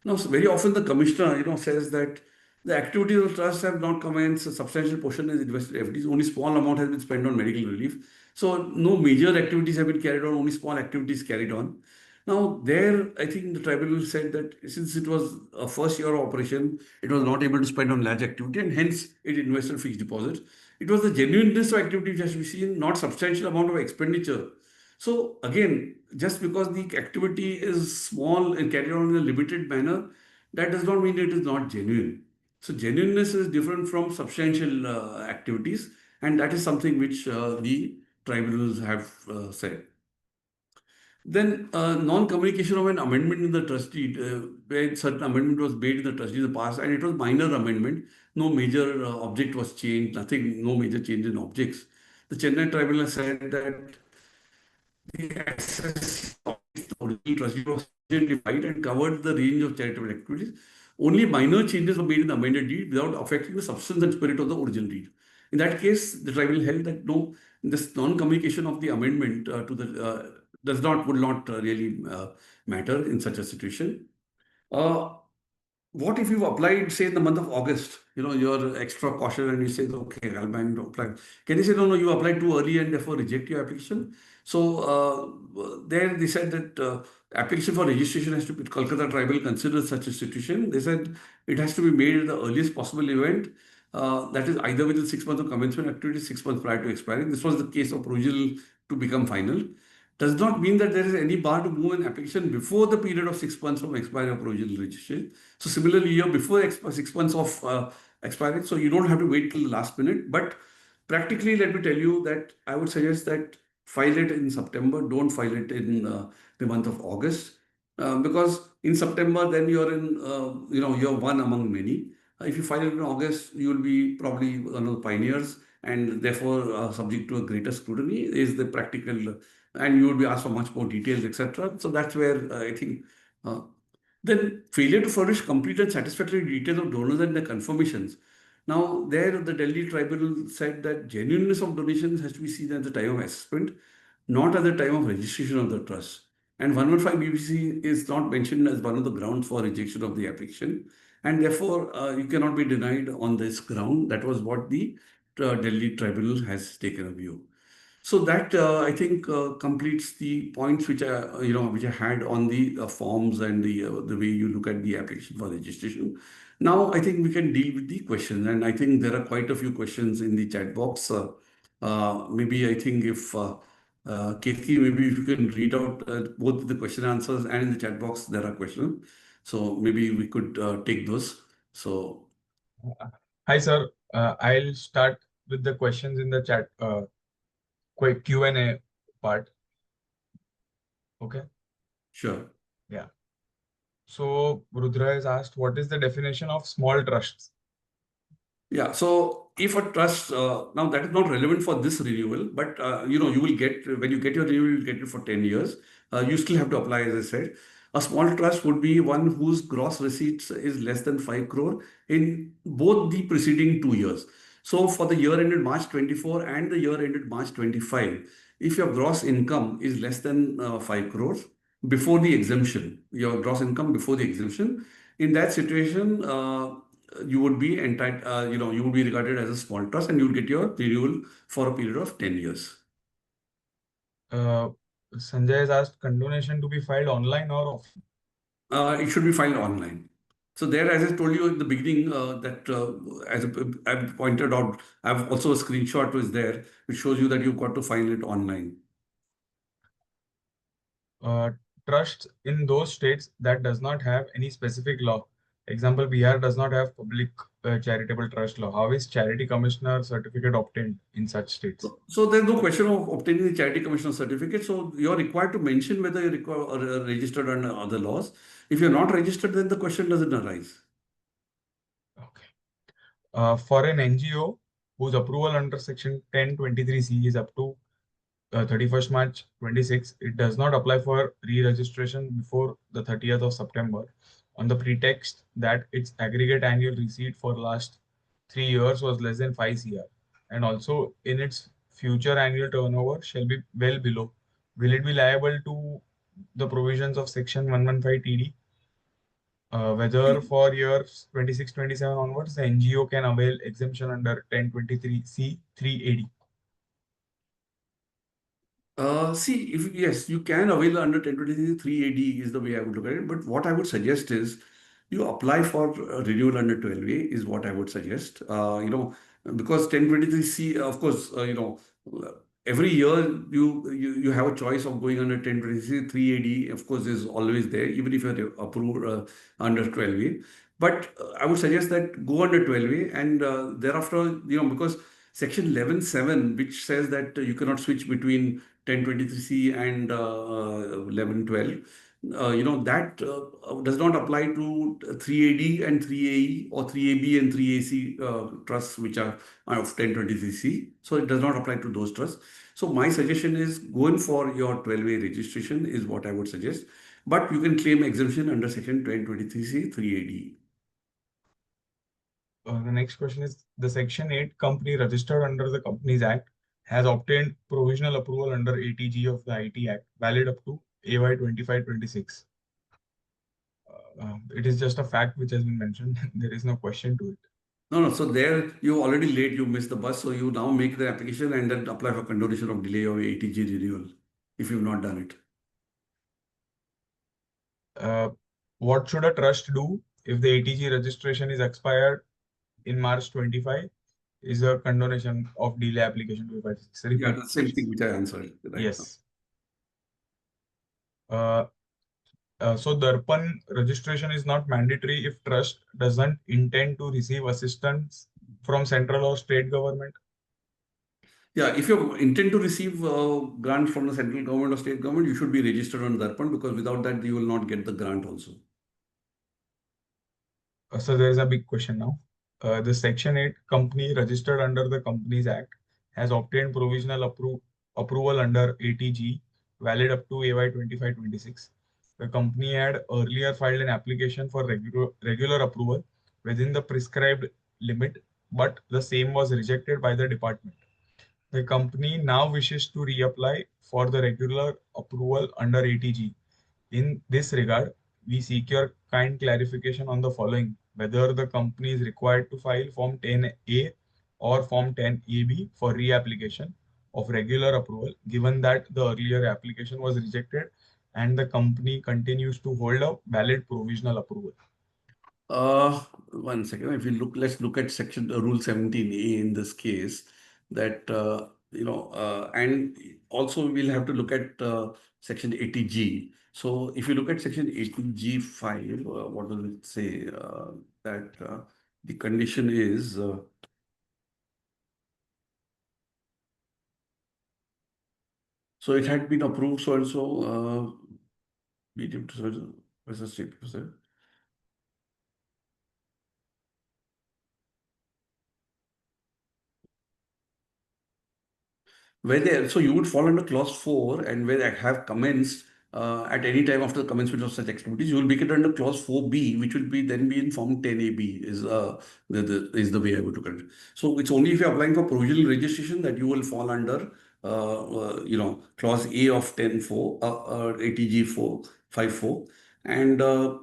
A: Now, so very often the commissioner, says that the activities of the trust have not commenced, a substantial portion is invested in FDs, only small amount has been spent on medical relief. So no major activities have been carried on, only small activities carried on. Now, there, I think the tribunal said that since it was a first year of operation, it was not able to spend on large activity, and hence it invested fixed deposits. It was the genuineness of activity which has to be seen, not substantial amount of expenditure. So again, just because the activity is small and carried on in a limited manner, that does not mean it is not genuine. So genuineness is different from substantial activities, and that is something which the tribunals have said. Then non-communication of an amendment in the trustee, where certain amendment was made in the trustee in the past, and it was minor amendment. No major object was changed, nothing, no major change in objects. The Chennai Tribunal said that the access of the original trustee was identified and covered the range of charitable activities. only minor changes were made in the amended deed without affecting the substance and spirit of the original deed. In that case, the tribunal held that no, this non-communication of the amendment to the would not really matter in such a situation. What if you've applied, say, in the month of August? You're extra cautious and you say, okay, I'll mind to apply. Can you say, no, you applied too early and therefore reject your application? So there they said that application for registration has to be, Kolkata Tribal considers such a situation. They said it has to be made at the earliest possible event. That is either within 6 months of commencement activity, 6 months prior to expiring. This was the case of provisional to become final. Does not mean that there is any bar to move an application before the period of 6 months from expiry of provisional registration. So similarly, you're before 6 months of expiry, so you don't have to wait till the last minute. But practically, let me tell you that I would suggest that file it in September. Don't file it in the month of August, because in September, then you're in, you're one among many. If you file it in August, you will be probably one of the pioneers, and therefore subject to a greater scrutiny is the practical, and you will be asked for much more details, etc. So that's where I think. Then failure to furnish complete and satisfactory details of donors and their confirmations. Now, there the Delhi Tribunal said that genuineness of donations has to be seen at the time of assessment, not at the time of registration of the trust. And 115 BBC is not mentioned as one of the grounds for rejection of the application. And therefore, you cannot be denied on this ground. That was what the Delhi Tribunal has taken a view. So that I think completes the points which I had on the forms and the way you look at the application for registration. Now I think we can deal with the questions, and I think there are quite a few questions in the chat box. Maybe I think if Ketki, maybe if you can read out both the question answers, and in the chat box there are questions. So maybe we could take those. So
D: Hi, sir. I'll start with the questions in the chat. Quick Q&A part. Okay.
A: sure.
D: Yeah. So Rudra has asked, what is the definition of small trusts?
A: Yeah, so if a trust, now that is not relevant for this renewal, but you will get, when you get your renewal, you'll get it for 10 years. You still have to apply, as I said. A small trust would be one whose gross receipts is less than 5 crore in both the preceding 2 years. So for the year ended March 24 and the year ended March 25, if your gross income is less than 5 crores before the exemption, your gross income before the exemption, in that situation, you would be entitled, you would be regarded as a small trust, and you will get your renewal for a period of 10 years.
D: Sanjay has asked, condonation to be filed online or offline?
A: It should be filed online. So there, as I told you in the beginning, that as I've pointed out, I've also a screenshot was there, which shows you that you've got to file it online.
D: Trusts in those states that does not have any specific law. Example, Bihar does not have public charitable trust law. How is charity commissioner certificate obtained in such states?
A: So there's no question of obtaining the charity commissioner certificate. So you're required to mention whether you're registered under other laws. If you're not registered, then the question doesn't arise.
D: Okay. For an NGO whose approval under section 1023C is up to 31st March 26, it does not apply for re-registration before the 30th of September on the pretext that its aggregate annual receipt for last 3 years was less than 5 CR, and also in its future annual turnover shall be well below. Will it be liable to the provisions of section 115 TD? Whether for years 26-27 onwards, the NGO can avail exemption under 1023C 3AD.
A: See, yes, you can avail under 1023 AD is the way I would look at it. But what I would suggest is you apply for renewal under 12A is what I would suggest. Because 1023C, of course, every year you have a choice of going under 1023 AD. Of course, is always there, even if you're approved under 12A. But I would suggest that go under 12A, and thereafter, because Section 11.7, which says that you cannot switch between 1023C and 11.12, that does not apply to 3AD and 3AE or 3AB and 3AC trusts, which are of 1023C. So it does not apply to those trusts. So my suggestion is going for your 12A registration is what I would suggest. But you can claim exemption under Section 1023C 3AD.
D: The next question is the Section 8 company registered under the Companies Act has obtained provisional approval under ATG of the IT Act, valid up to AY 25-26. It is just a fact which has been mentioned. There is no question to it.
A: No. So there you already late, you missed the bus. So you now make the application and then apply for condition of delay of ATG renewal if you've not done it.
D: What should a trust do if the ATG registration is expired in March 25? Is a condonation of delay application to
A: Yeah, the same thing which I answered right
D: Yes. So Darpan registration is not mandatory if trust doesn't intend to receive assistance from central or state government.
A: Yeah, if you intend to receive grant from the central government or state government, you should be registered on Darpan, because without that, you will not get the grant also.
D: So there is a big question now. The Section 8 company registered under the Companies Act has obtained provisional approval under ATG, valid up to AY 25-26. The company had earlier filed an application for regular approval within the prescribed limit, but the same was rejected by the department. The company now wishes to reapply for the regular approval under ATG. In this regard, we seek your kind clarification on the following: whether the company is required to file Form 10A or Form 10AB for reapplication of regular approval, given that the earlier application was rejected and the company continues to hold a valid provisional approval.
A: 1 second. If you look, let's look at section rule 17A in this case. That and also we'll have to look at section 80G. So if you look at section 80G5, what does it say? That the condition is so it had been approved so and so. Medium to what's the state? Where they, so you would fall under clause 4, and where I have commenced at any time after the commencement of such activities, you will make it under clause 4B, which will be then be in form 10AB is is the way I would look at it. So it's only if you're applying for provisional registration that you will fall under clause A of 10.4 ATG 454, and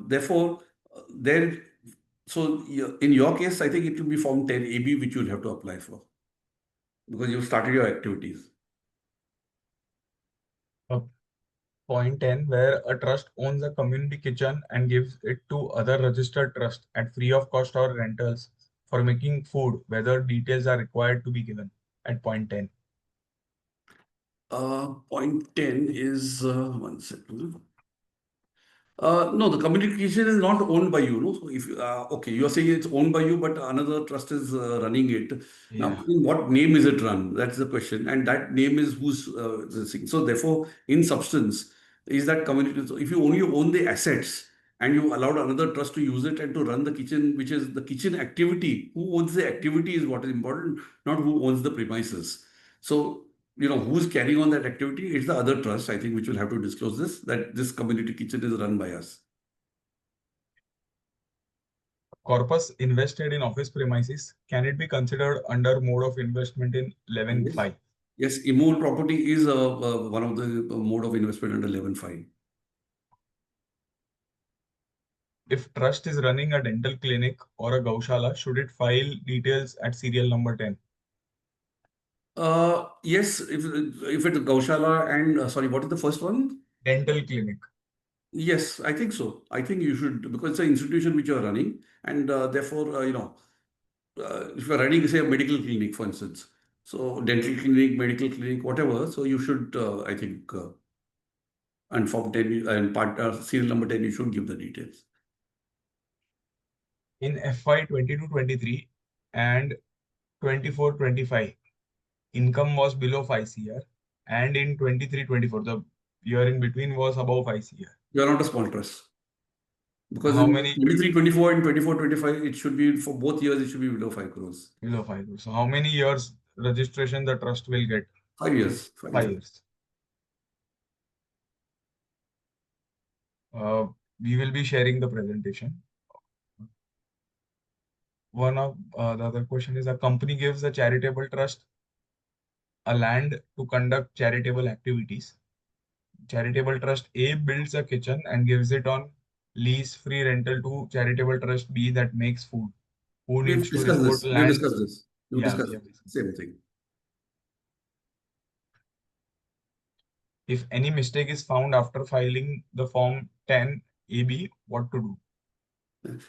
A: therefore there. So in your case, I think it will be form 10AB which you'll have to apply for, because you started your activities.
D: Point 10, where a trust owns a community kitchen and gives it to other registered trusts at free of cost or rentals for making food, whether details are required to be given at point 10.
A: Point 10 is 1 second. No, the communication is not owned by you. No, so if okay, you are saying it's owned by you, but another trust is running it. Now, in what name is it run? That's the question, and that name is who's the thing. So, therefore, in substance, is that community? So, if you only own the assets and you allowed another trust to use it and to run the kitchen, which is the kitchen activity, who owns the activity is what is important, not who owns the premises. So, who's carrying on that activity? It's the other trust, I think, which will have to disclose this, that this community kitchen is run by us.
D: Corpus invested in office premises, can it be considered under mode of investment in 11.5?
A: Yes, immovable property is one of the mode of investment under 11.5.
D: If trust is running a dental clinic or a Gaushala, should it file details at serial number 10?
A: Yes, if it's Gaushala and sorry, what is the first one?
D: Dental clinic.
A: Yes, I think so. I think you should, because it's an institution which you are running, and therefore, if you are running, say, a medical clinic, for instance, so dental clinic, medical clinic, whatever, so you should, I think, and form 10 and part serial number 10, you should give the details.
D: In FY 22-23 and 24-25, income was below 5 CR, and in 23-24, the year in between was above 5 CR.
A: You are not a small trust. Because
D: how
A: in
D: many
A: 23-24 and 24-25, it should be, for both years, it should be below 5 crores.
D: Below 5 crores. So how many years registration the trust will get?
A: 5 years.
D: 5 years. We will be sharing the presentation. one of the other question is, a company gives a charitable trust a land to conduct charitable activities. Charitable trust A builds a kitchen and gives it on lease free rental to charitable trust B that makes food. Who
A: We've
D: needs to
A: discussed
D: report
A: this. We've
D: land?
A: discussed this. We've
D: Yeah,
A: discussed
D: we
A: it.
D: have discussed.
A: Same thing.
D: If any mistake is found after filing the form 10 AB, what to do?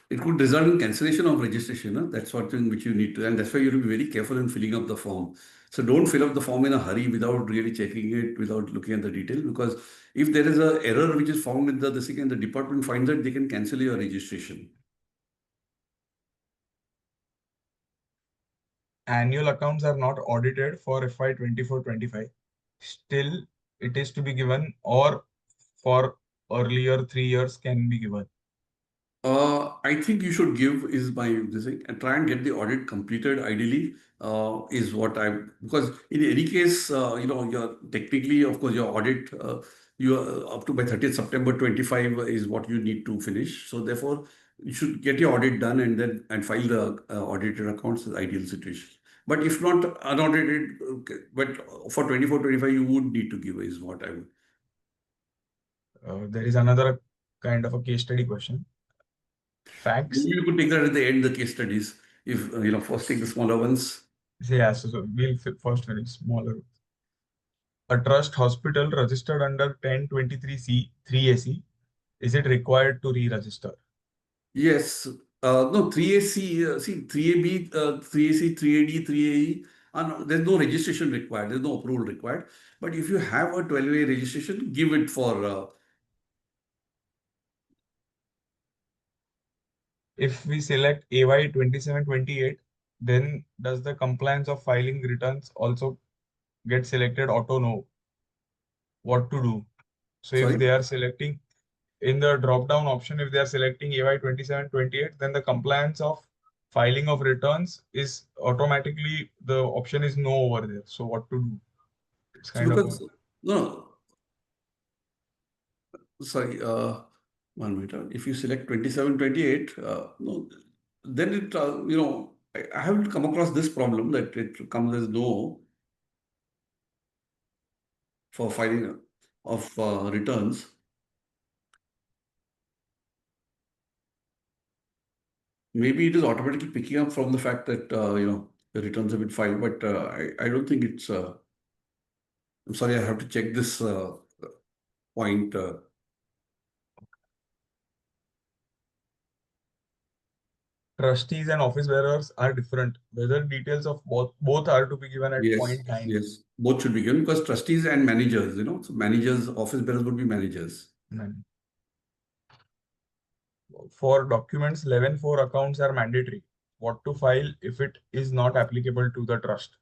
A: It could result in cancellation of registration. Huh? That's something which you need to, and that's why you have to be very careful in filling up the form. So don't fill up the form in a hurry without really checking it, without looking at the detail. Because if there is an error which is found in the this thing and the department finds it, they can cancel your registration.
D: Annual accounts are not audited for FY 24-25. Still, it is to be given, or for earlier 3 years can be given.
A: I think you should give is my this thing and try and get the audit completed ideally is what I because in any case you're technically of course your audit you are up to by 30th September 25 is what you need to finish. So therefore you should get your audit done and then file the audited accounts is ideal situation. But if not unaudited, but for 24-25 you would need to give is what I would.
D: There is another kind of a case study question. Facts.
A: You could take that at the end, the case studies. If first take the smaller ones.
D: Yeah, so we'll first finish smaller. A trust hospital registered under 1023C 3AC, is it required to re-register?
A: Yes. No, 3AC, see, 3AB, 3AC, 3AD, 3AE, no, there's no registration required. There's no approval required. But if you have a 12A registration, give it for.
D: If we select AY 2728, then does the compliance of filing returns also get selected auto? No. What to do? So if
A: Sorry.
D: they are selecting in the drop down option, if they are selecting AY 2728, then the compliance of filing of returns is automatically the option is no over there. So what to do? It's
A: So
D: kind of a
A: because, no, sorry, 1 minute. If you select 2728, no, then it, I haven't come across this problem that it comes as no for filing of returns. Maybe it is automatically picking up from the fact that the returns have been filed, but I don't think it's. I'm sorry, I have to check this point.
D: trustees and office bearers are different. Whether details of both are to be given at
A: Yes,
D: point time.
A: yes, both should be given because trustees and managers, so managers, office bearers would be managers.
D: And for documents, 11.4 accounts are mandatory. What to file if it is not applicable to the trust?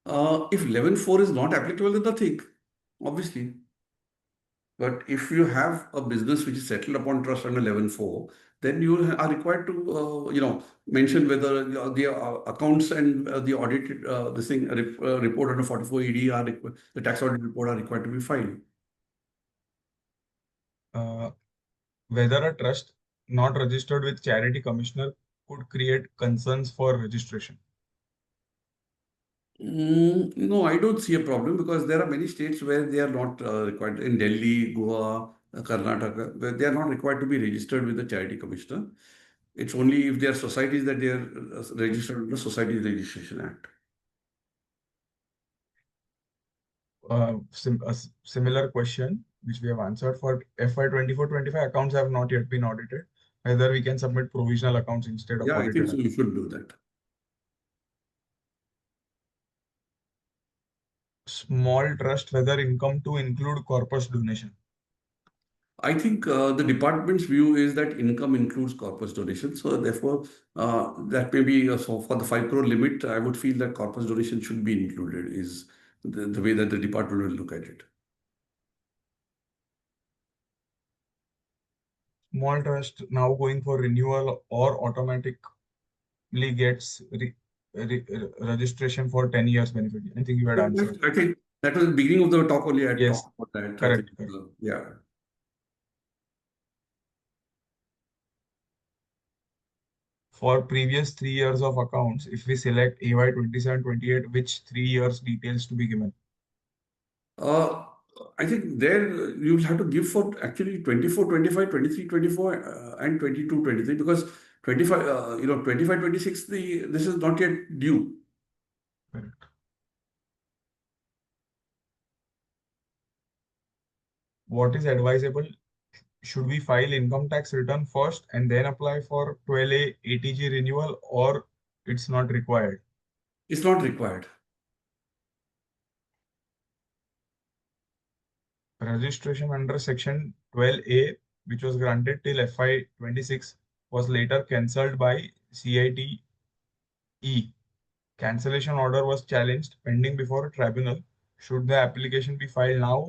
A: If 11.4 is not applicable, then nothing, obviously. But if you have a business which is settled upon trust under 11.4, then you are required to, mention whether the accounts and the audited this thing report under 44 ED the tax audit report are required to be filed.
D: Whether a trust not registered with charity commissioner could create concerns for registration.
A: No, I don't see a problem because there are many states where they are not required. In Delhi, Goa, Karnataka, where they are not required to be registered with the charity commissioner. It's only if they are societies that they are registered under the Societies Registration Act.
D: A similar question which we have answered for FY 24-25 accounts have not yet been audited. Whether we can submit provisional accounts instead of
A: Yeah, I think
D: audited
A: so.
D: accounts.
A: You should do that.
D: Small trust, whether income to include corpus donation.
A: I think the department's view is that income includes corpus donation. So therefore, that may be so for the 5 crore limit, I would feel that corpus donation should be included is the way that the department will look at it.
D: Small trust now going for renewal or automatically gets registration for 10 years benefit. I think you had answered.
A: I think that was the beginning of the talk only. I
D: Yes,
A: talked about that. I think,
D: correct, correct.
A: yeah.
D: For previous 3 years of accounts, if we select AY 27-28, which 3 years details to be given?
A: Uh, I think there you'll have to give for actually 24, 25, 23, 24, and 22, 23 because 25, 25, 26, this is not yet due.
D: Correct. What is advisable? Should we file income tax return first and then apply for 12A ATG renewal, or it's not required?
A: It's not required.
D: Registration under section 12A, which was granted till FY 26, was later cancelled by CITE. Cancellation order was challenged pending before a tribunal. Should the application be filed now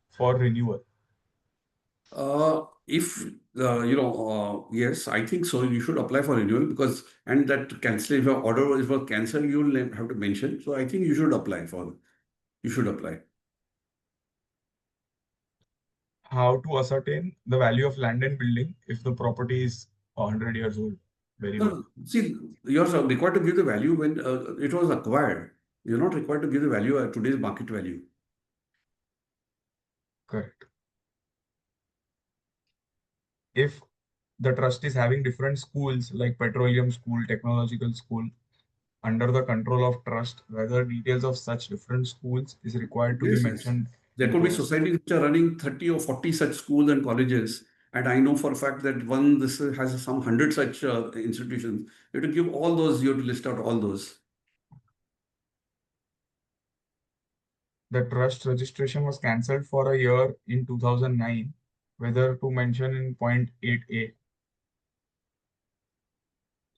D: for renewal?
A: If yes, I think so. You should apply for renewal because and that cancel if your order is for cancel, you will have to mention. So I think you should apply for. You should apply.
D: How to ascertain the value of land and building if the property is 100 years old? Very old.
A: No, see, you're required to give the value when it was acquired. You're not required to give the value at today's market value.
D: Correct. If the trust is having different schools like petroleum school, technological school, under the control of trust, whether details of such different schools is required to be
A: Yes, yes.
D: mentioned
A: There
D: in
A: could be
D: clause.
A: societies which are running 30 or 40 such schools and colleges. And I know for a fact that this has some 100 such institutions. You have to give all those, you have to list out all those.
D: The trust registration was cancelled for a year in 2009, whether to mention in point 8A.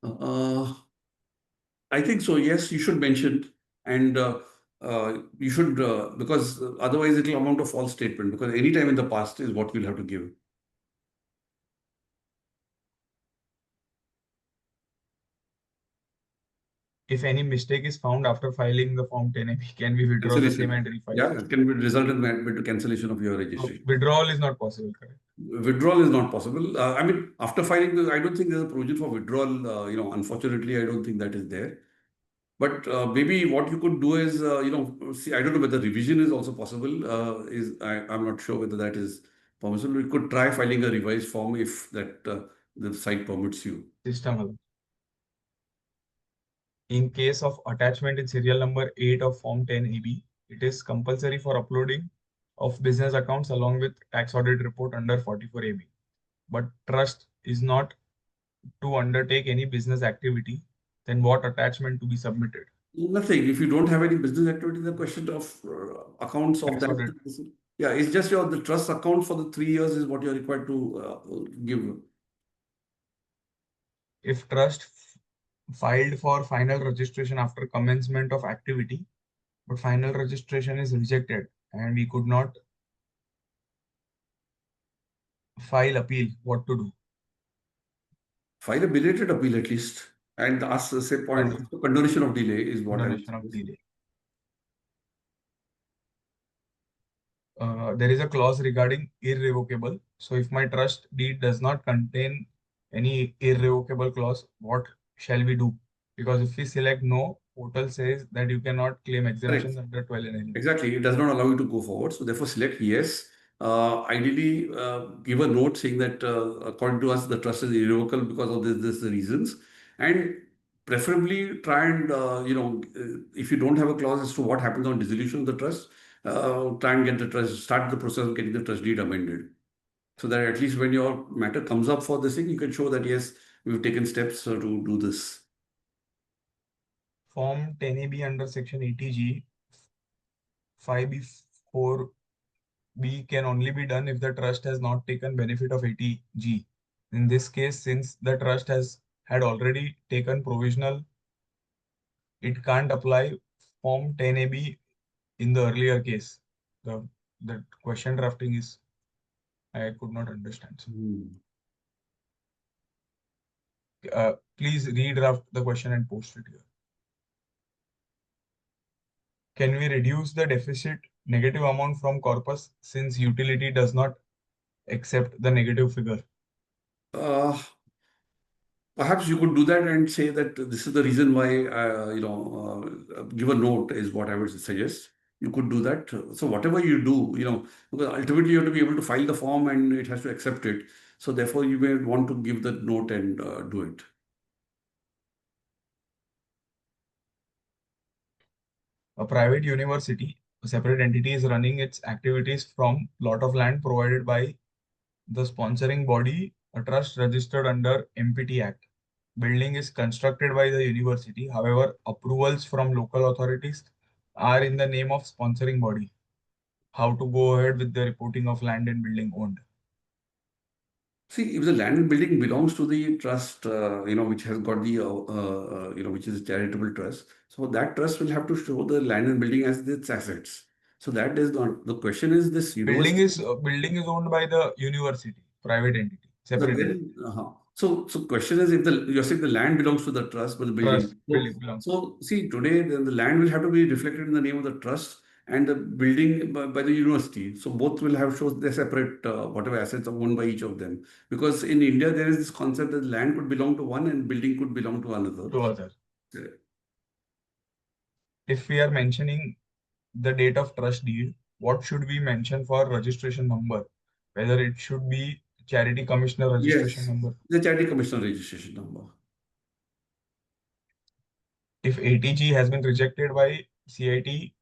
A: Uh, I think so. Yes, you should mention, and you should because otherwise it will amount to false statement. Because any time in the past is what we'll have to give.
D: If any mistake is found after filing the Form 10AB, can we withdraw the same and
A: Cancellation.
D: refile?
A: Yeah, it can be result in the cancellation of your
D: So
A: registration.
D: withdrawal is not possible, correct?
A: Withdrawal is not possible. I mean, after filing, I don't think there's a provision for withdrawal. Unfortunately, I don't think that is there. But maybe what you could do is, see, I don't know whether revision is also possible. I'm not sure whether that is permissible. We could try filing a revised form if that the site permits you.
D: System allows. In case of attachment in serial number 8 of Form 10AB, it is compulsory for uploading of business accounts along with tax audit report under 44AB. But trust is not to undertake any business activity, then what attachment to be submitted?
A: Nothing. If you don't have any business activity, the question of accounts of
D: Tax
A: that.
D: audit.
A: Yeah, it's just the trust account for the 3 years is what you're required to give.
D: If trust filed for final registration after commencement of activity, but final registration is rejected and we could not file appeal, what to do?
A: File a belated appeal at least and ask the same point. Condonation of delay is what I would
D: Condonation of
A: say.
D: delay. There is a clause regarding irrevocable. So if my trust deed does not contain any irrevocable clause, what shall we do? Because if we select no, portal says that you cannot claim exemptions
A: Correct.
D: under 12 and 11.
A: Exactly. It does not allow you to go forward. So therefore select yes. Ideally, give a note saying that according to us, the trust is irrevocable because of the reasons. And preferably try and, if you don't have a clause as to what happens on dissolution of the trust, try and get the trust, start the process of getting the trust deed amended. So that at least when your matter comes up for this thing, you can show that yes, we've taken steps to do this.
D: Form 10AB under section 80G, 5B4B can only be done if the trust has not taken benefit of 80G. In this case, since the trust has had already taken provisional, it can't apply Form 10AB in the earlier case. The question drafting is, I could not understand. Please redraft the question and post it here. Can we reduce the deficit negative amount from corpus since utility does not accept the negative figure?
A: Perhaps you could do that and say that this is the reason why, give a note is what I would suggest. You could do that. So whatever you do, because ultimately you have to be able to file the form and it has to accept it. So therefore you may want to give the note and do it.
D: A private university, a separate entity, is running its activities from plot of land provided by the sponsoring body, a trust registered under MPT Act. Building is constructed by the university. However, approvals from local authorities are in the name of sponsoring body. How to go ahead with the reporting of land and building owned?
A: See, if the land and building belongs to the trust, which has got the, which is charitable trust, so that trust will have to show the land and building as its assets. So that is not the question. Is this university?
D: Building is owned by the university, private entity,
A: So
D: separate entity.
A: then, so question is, if you're saying the land belongs to the trust, but the building.
D: Trust building belongs.
A: So see, today the land will have to be reflected in the name of the trust and the building by the university. So both will have shows their separate whatever assets are owned by each of them. Because in India there is this concept that land could belong to one and building could belong to another.
D: To other.
A: Yeah.
D: If we are mentioning the date of trust deed, what should we mention for registration number? Whether it should be charity commissioner registration
A: Yes,
D: number.
A: the charity commissioner registration number.
D: If ATG has been rejected by CIT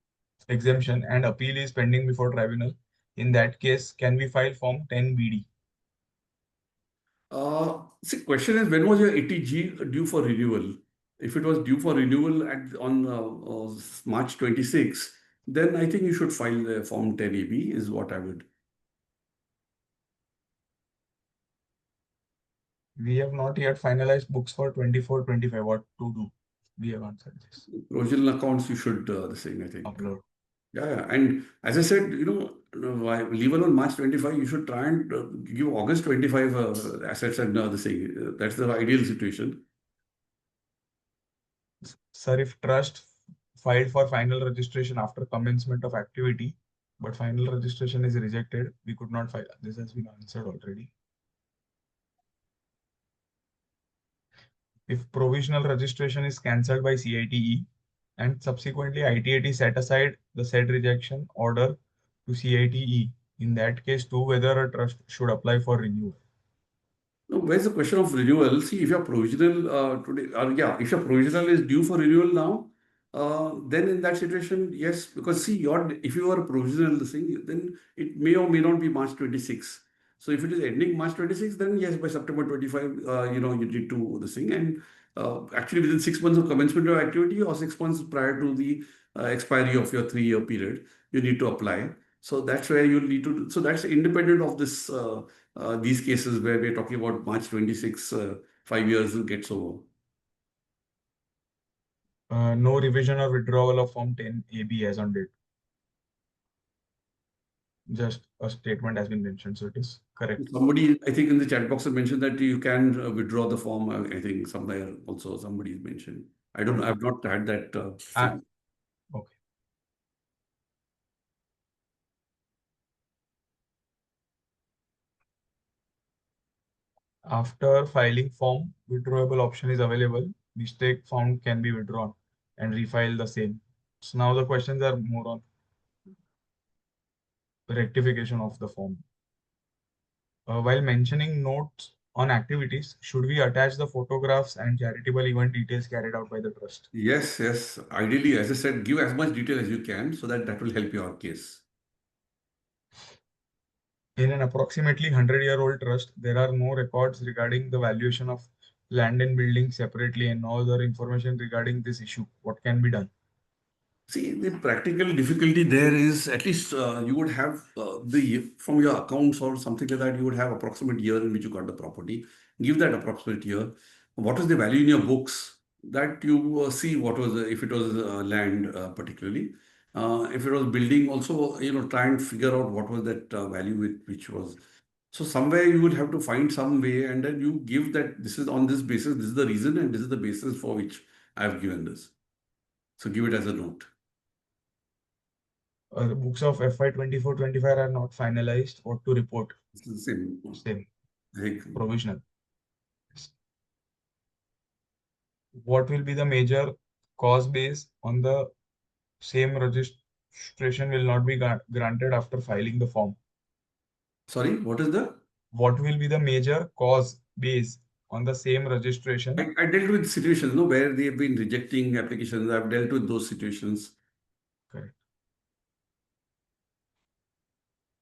D: exemption and appeal is pending before tribunal, in that case, can we file Form 10BD?
A: See, question is, when was your ATG due for renewal? If it was due for renewal on March 26, then I think you should file the Form 10AB is what I would.
D: We have not yet finalized books for 24-25. What to do? We have answered this.
A: Provisional accounts, you should, the same, I think.
D: Upload.
A: Yeah. And as I said, leave alone March 25, you should try and give August 25 assets and the same. That's the ideal situation.
D: Sir, if trust filed for final registration after commencement of activity, but final registration is rejected, we could not file. This has been answered already. If provisional registration is cancelled by CITE and subsequently ITAT set aside the said rejection order to CITE, in that case too, whether a trust should apply for renewal.
A: No, where's the question of renewal? See, if your provisional today, if your provisional is due for renewal now, then in that situation, yes, because see, if you are a provisional thing, then it may or may not be March 26. So if it is ending March 26, then yes, by September 25, you need to the thing. And actually within 6 months of commencement of activity or 6 months prior to the expiry of your 3-year period, you need to apply. So that's where you need to, so that's independent of this, these cases where we're talking about March 26, 5 years gets over.
D: No revision or withdrawal of Form 10AB as on date. Just a statement has been mentioned, so it is correct.
A: Somebody, I think in the chat box, mentioned that you can withdraw the form. I think somewhere also somebody mentioned. I don't know. I've not had that thing.
D: Okay. After filing form, withdrawable option is available. Mistake found can be withdrawn and refile the same. So now the questions are more on rectification of the form. While mentioning notes on activities, should we attach the photographs and charitable event details carried out by the trust?
A: Yes. Ideally, as I said, give as much detail as you can so that will help your case.
D: In an approximately 100-year-old trust, there are no records regarding the valuation of land and buildings separately and no other information regarding this issue. What can be done?
A: See, the practical difficulty there is at least you would have from your accounts or something like that, you would have approximate year in which you got the property. Give that approximate year. What is the value in your books that you see what was, if it was land particularly. If it was building also, try and figure out what was that value which was. So somewhere you would have to find some way and then you give that this is on this basis, this is the reason and this is the basis for which I have given this. So give it as a note.
D: The books of FY 24-25 are not finalized. What to report?
A: It's the same.
D: Same.
A: I think.
D: Provisional. What will be the major cause base on the same registration will not be granted after filing the form?
A: Sorry, what is the?
D: What will be the major cause base on the same registration?
A: I dealt with situations, no, where they have been rejecting applications. I've dealt with those situations.
D: Correct.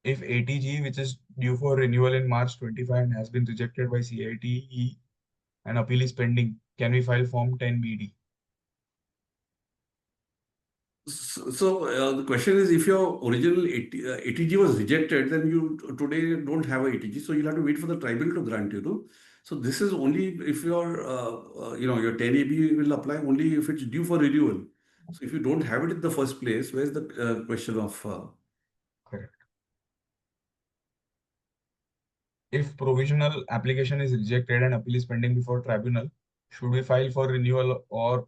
D: If ATG, which is due for renewal in March 25 and has been rejected by CITE and appeal is pending, can we file Form 10BD?
A: So, the question is, if your original ATG was rejected, then you today don't have a ATG, so you'll have to wait for the tribunal to grant you, no? So this is only if your 10AB will apply only if it's due for renewal. So if you don't have it in the first place, where's the question of?
D: Correct. If provisional application is rejected and appeal is pending before tribunal, should we file for renewal or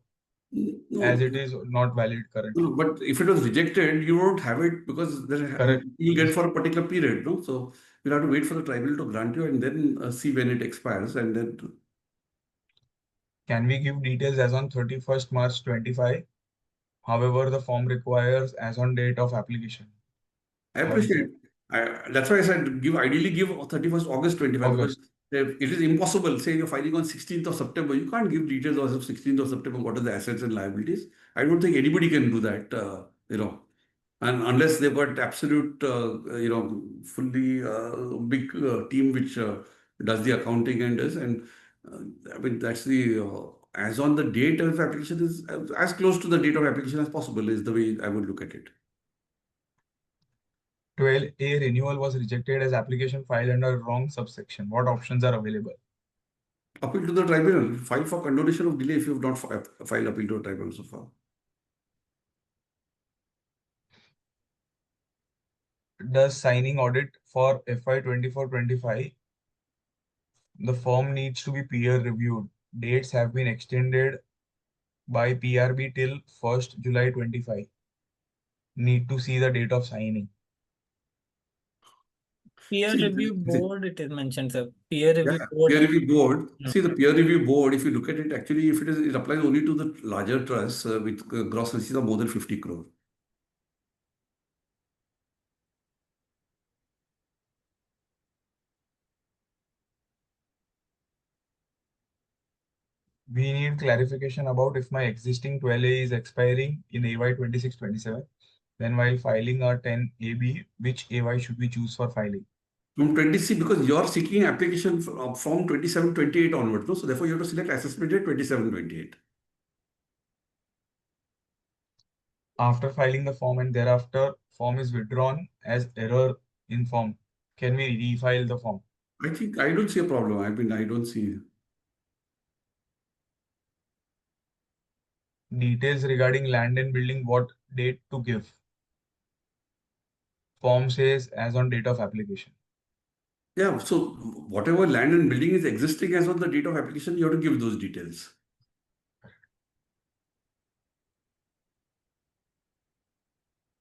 D: as
A: No,
D: it is not valid currently?
A: no, but if it was rejected, you won't have it because
D: Correct.
A: you'll get for a particular period, no? So you'll have to wait for the tribunal to grant you and then see when it expires and then.
D: Can we give details as on 31st March 25? However, the form requires as on date of application.
A: I
D: How is
A: appreciate.
D: it?
A: That's why I said ideally give 31st August 25 because
D: August.
A: it is impossible. Say you're filing on 16th of September, you can't give details as of 16th of September. What are the assets and liabilities? I don't think anybody can do that. And unless they've got absolute, fully big team which does the accounting and does. And I mean that's the as on the date of application is as close to the date of application as possible is the way I would look at it.
D: 12A renewal was rejected as application filed under wrong subsection. What options are available?
A: Appeal to the tribunal. File for condonation of delay if you have not filed appeal to a tribunal so far.
D: Does signing audit for FY 24-25, the form needs to be peer reviewed. Dates have been extended by PRB till 1st July 25. Need to see the date of signing.
E: Peer
A: See,
E: review board, it is mentioned, sir. Peer review
A: yeah,
E: board.
A: peer review board.
E: Hmm.
A: See, the peer review board, if you look at it, actually, if it applies only to the larger trusts with gross receipts of more than 50 crore.
D: We need clarification about if my existing 12A is expiring in AY 26-27. Then while filing a 10AB, which AY should we choose for filing?
A: From 20C, because you are seeking application from 27-28 onwards, no? So therefore, you have to select assessment date 27-28.
D: After filing the form and thereafter form is withdrawn as error in form, can we refile the form?
A: I don't see a problem. I mean, I don't see.
D: Details regarding land and building, what date to give? Form says as on date of application.
A: Yeah, so whatever land and building is existing as on the date of application, you have to give those details.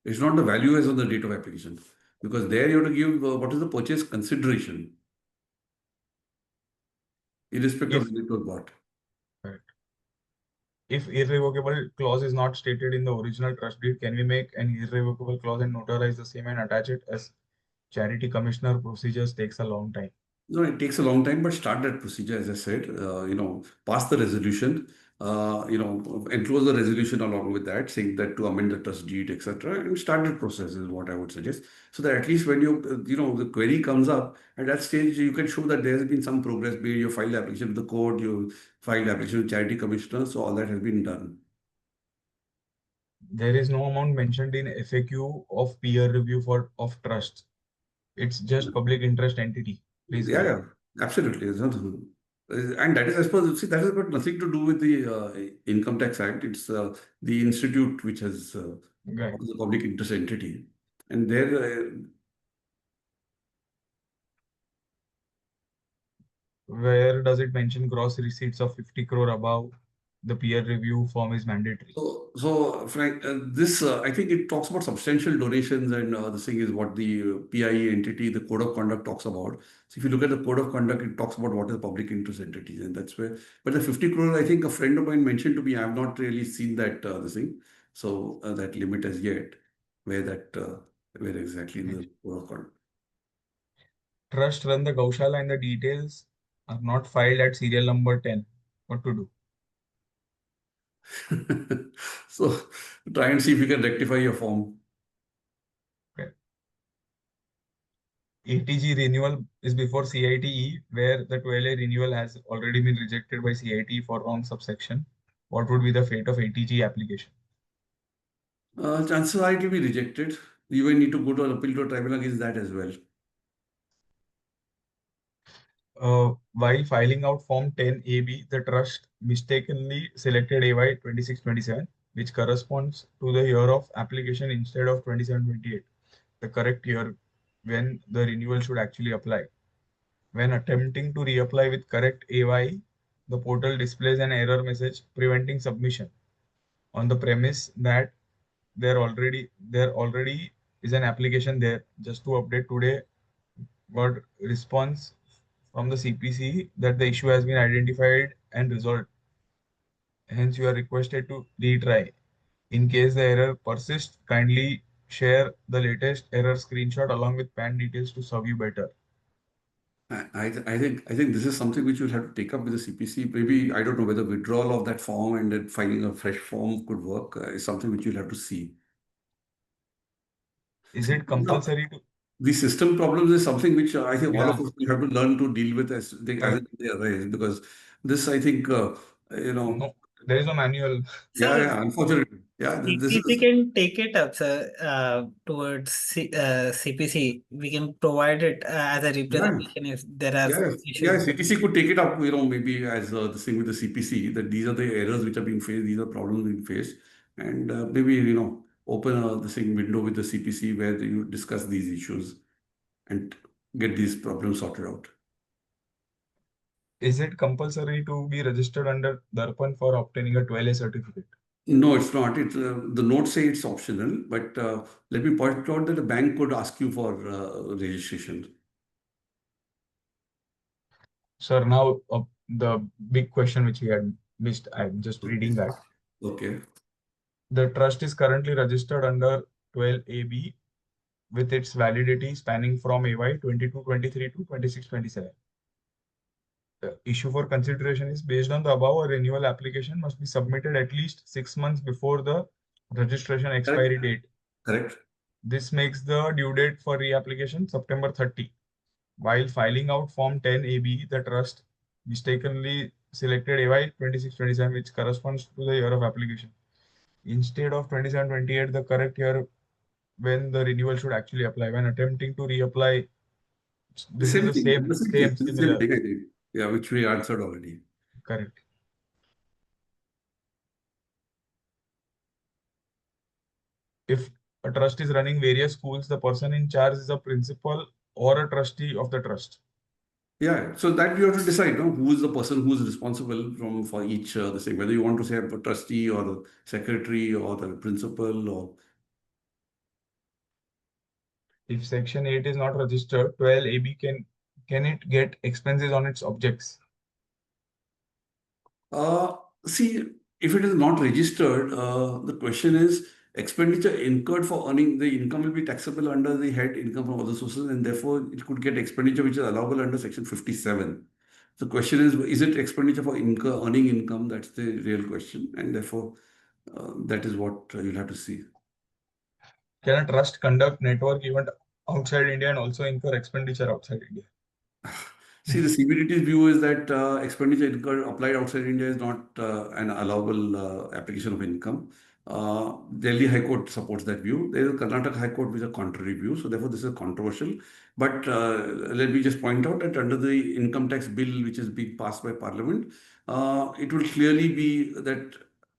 A: It's not the value as on the date of application because there you have to give what is the purchase consideration, irrespective
D: If
A: of when it was bought.
D: If irrevocable clause is not stated in the original trust deed, can we make an irrevocable clause and notarize the same and attach it as charity commissioner procedures takes a long time?
A: No, it takes a long time, but start that procedure, as I said, pass the resolution, enclose the resolution along with that, saying that to amend the trust deed, etc., and start that process is what I would suggest. So that at least when the query comes up, at that stage, you can show that there has been some progress made. You filed application with the court, you filed application with charity commissioner, so all that has been done.
D: There is no amount mentioned in FAQ of peer review of trusts. It's just public interest entity. Please
A: Yeah,
D: guide.
A: yeah, absolutely. And that is, I suppose, see, that has got nothing to do with the Income Tax Act. It's the institute which has
D: Guide.
A: the public interest entity. And there,
D: Where does it mention gross receipts of 50 crore above? the peer review form is mandatory?
A: So Frank, this I think it talks about substantial donations, and this thing is what the PIE entity, the code of conduct talks about. So if you look at the code of conduct, it talks about what is public interest entities, and that's where. But the 50 crore, I think a friend of mine mentioned to me. I have not really seen that this thing. So that limit as yet, where exactly in the code of conduct.
D: Trust run the Gaushala and the details are not filed at serial number 10. What to do?
A: So try and see if you can rectify your form.
D: Okay. ATG renewal is before CITE, where the 12A renewal has already been rejected by CITE for wrong subsection. What would be the fate of ATG application?
A: Chances are it will be rejected. You will need to go to an appeal to a tribunal against that as well.
D: While filing out Form 10AB, the trust mistakenly selected AY 2627, which corresponds to the year of application instead of 2728, the correct year when the renewal should actually apply. When attempting to reapply with correct AY, the portal displays an error message preventing submission on the premise that there already is an application there. Just to update today, got response from the CPC that the issue has been identified and resolved. Hence, you are requested to retry. In case the error persists, kindly share the latest error screenshot along with PAN details to serve you better.
A: I think this is something which you'll have to take up with the CPC. Maybe I don't know whether withdrawal of that form and then filing a fresh form could work. Is something which you'll have to see.
D: Is
A: See,
D: it compulsory to?
A: the system problems is something which I think all
D: Yeah,
A: of us will have to learn to deal with as
D: correct.
A: they arise, because this I think
D: No, there is no manual.
E: Sir,
A: unfortunately, this
E: CPC
A: is
E: can take it up, sir, towards CPC. We can provide it as a
A: yeah.
E: representation if there are
A: Yeah,
E: issues.
A: CTC could take it up, maybe as the thing with the CPC, that these are the errors which are being faced, these are problems being faced, and maybe, open the same window with the CPC where you discuss these issues and get these problems sorted out.
D: Is it compulsory to be registered under Darpan for obtaining a 12A certificate?
A: No, it's not. The notes say it's optional, but let me point out that the bank could ask you for registration.
D: Sir, now the big question which we had missed, I'm just reading that.
A: Okay.
D: The trust is currently registered under 12AB with its validity spanning from AY 22-23 to 26-27. The issue for consideration is based on the above, a renewal application must be submitted at least 6 months before the registration expiry date.
A: Correct.
D: This makes the due date for reapplication September 30. While filing out Form 10AB, the trust mistakenly selected AY 26-27, which corresponds to the year of application. Instead of 27-28, the correct year when the renewal should actually apply. When attempting to reapply,
A: The
D: this is
A: same
D: the
A: thing.
D: same,
A: The same thing. The same
D: similar.
A: thing, I think. Yeah, which we answered already.
D: Correct. If a trust is running various schools, the person in charge is a principal or a trustee of the trust.
A: Yeah, so that you have to decide, no, who is the person who is responsible for each the thing, whether you want to say a trustee or the secretary or the principal or.
D: If Section 8 is not registered, 12AB, can it get expenses on its objects?
A: Uh, See, if it is not registered, the question is expenditure incurred for earning the income will be taxable under the head income from other sources, and therefore it could get expenditure which is allowable under Section 57. The question is it expenditure for earning income? That's the real question, and therefore that is what you'll have to see.
D: Can a trust conduct network event outside India and also incur expenditure outside India?
A: See, the CBDT's view is that expenditure incurred applied outside India is not an allowable application of income. Delhi High Court supports that view. There is a Karnataka High Court with a contrary view. So therefore, this is controversial. But let me just point out that under the income tax bill, which is being passed by Parliament, it will clearly be that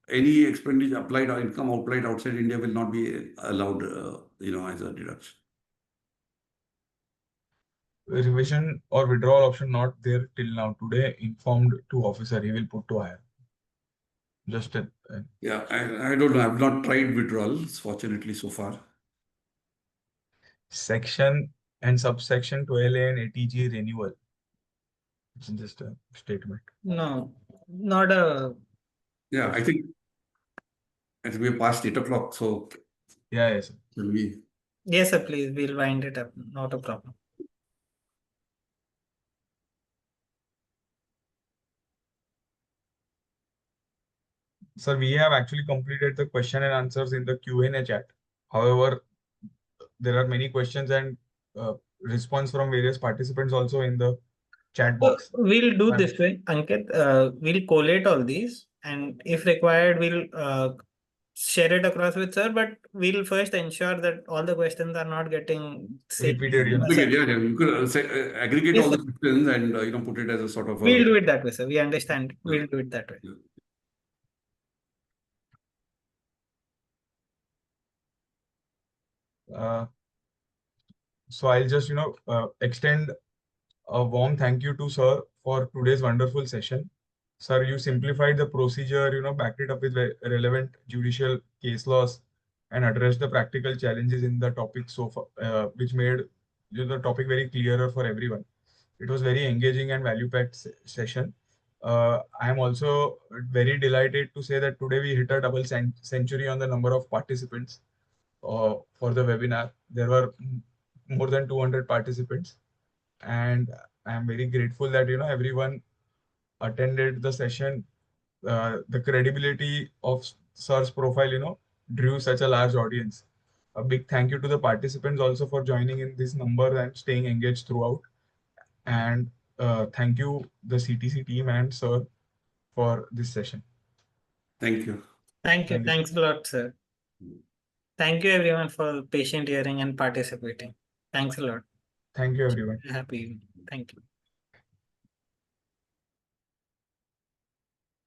A: any expenditure applied or income applied outside India will not be allowed, as a deduction.
D: Revision or withdrawal option not there till now. Today informed to officer, he will put to hire. Just
A: Yeah, I don't know. I've not tried withdrawals, fortunately, so far.
D: section and subsection 12A and ATG renewal. It's just a statement.
E: No, not a.
A: Yeah, I think we're past 8 o'clock, so
D: Yeah, yes.
A: shall we?
E: Yes, sir, please, we'll wind it up. Not a problem.
D: Sir, we have actually completed the question and answers in the Q&A chat. However, there are many questions and response from various participants also in the chat
E: So
D: box.
E: we'll do this way, Ankit. We'll collate all these, and if required, we'll share it across with sir. But we'll first ensure that all the questions are not getting
D: Repeated, yeah.
A: Yeah, you could aggregate
E: Yes,
A: all the
E: sir.
A: questions and put it as a sort of
E: We'll do it that way, sir. We understand. We'll do it that way.
A: Yeah.
D: So I'll just extend a warm thank you to sir for today's wonderful session. Sir, you simplified the procedure, backed it up with relevant judicial case laws and addressed the practical challenges in the topic so far, which made the topic very clearer for everyone. It was very engaging and value-packed session. I am also very delighted to say that today we hit a double century on the number of participants for the webinar. There were more than 200 participants, and I am very grateful that everyone attended the session. The credibility of sir's profile, drew such a large audience. A big thank you to the participants also for joining in this number and staying engaged throughout. And thank you, the CTC team and sir, for this session.
A: Thank you.
E: Thank you.
D: Thank you.
E: Thanks a lot, sir. Thank you, everyone, for patient hearing and participating. Thanks a lot.
D: Thank you, everyone.
E: Happy evening. Thank you.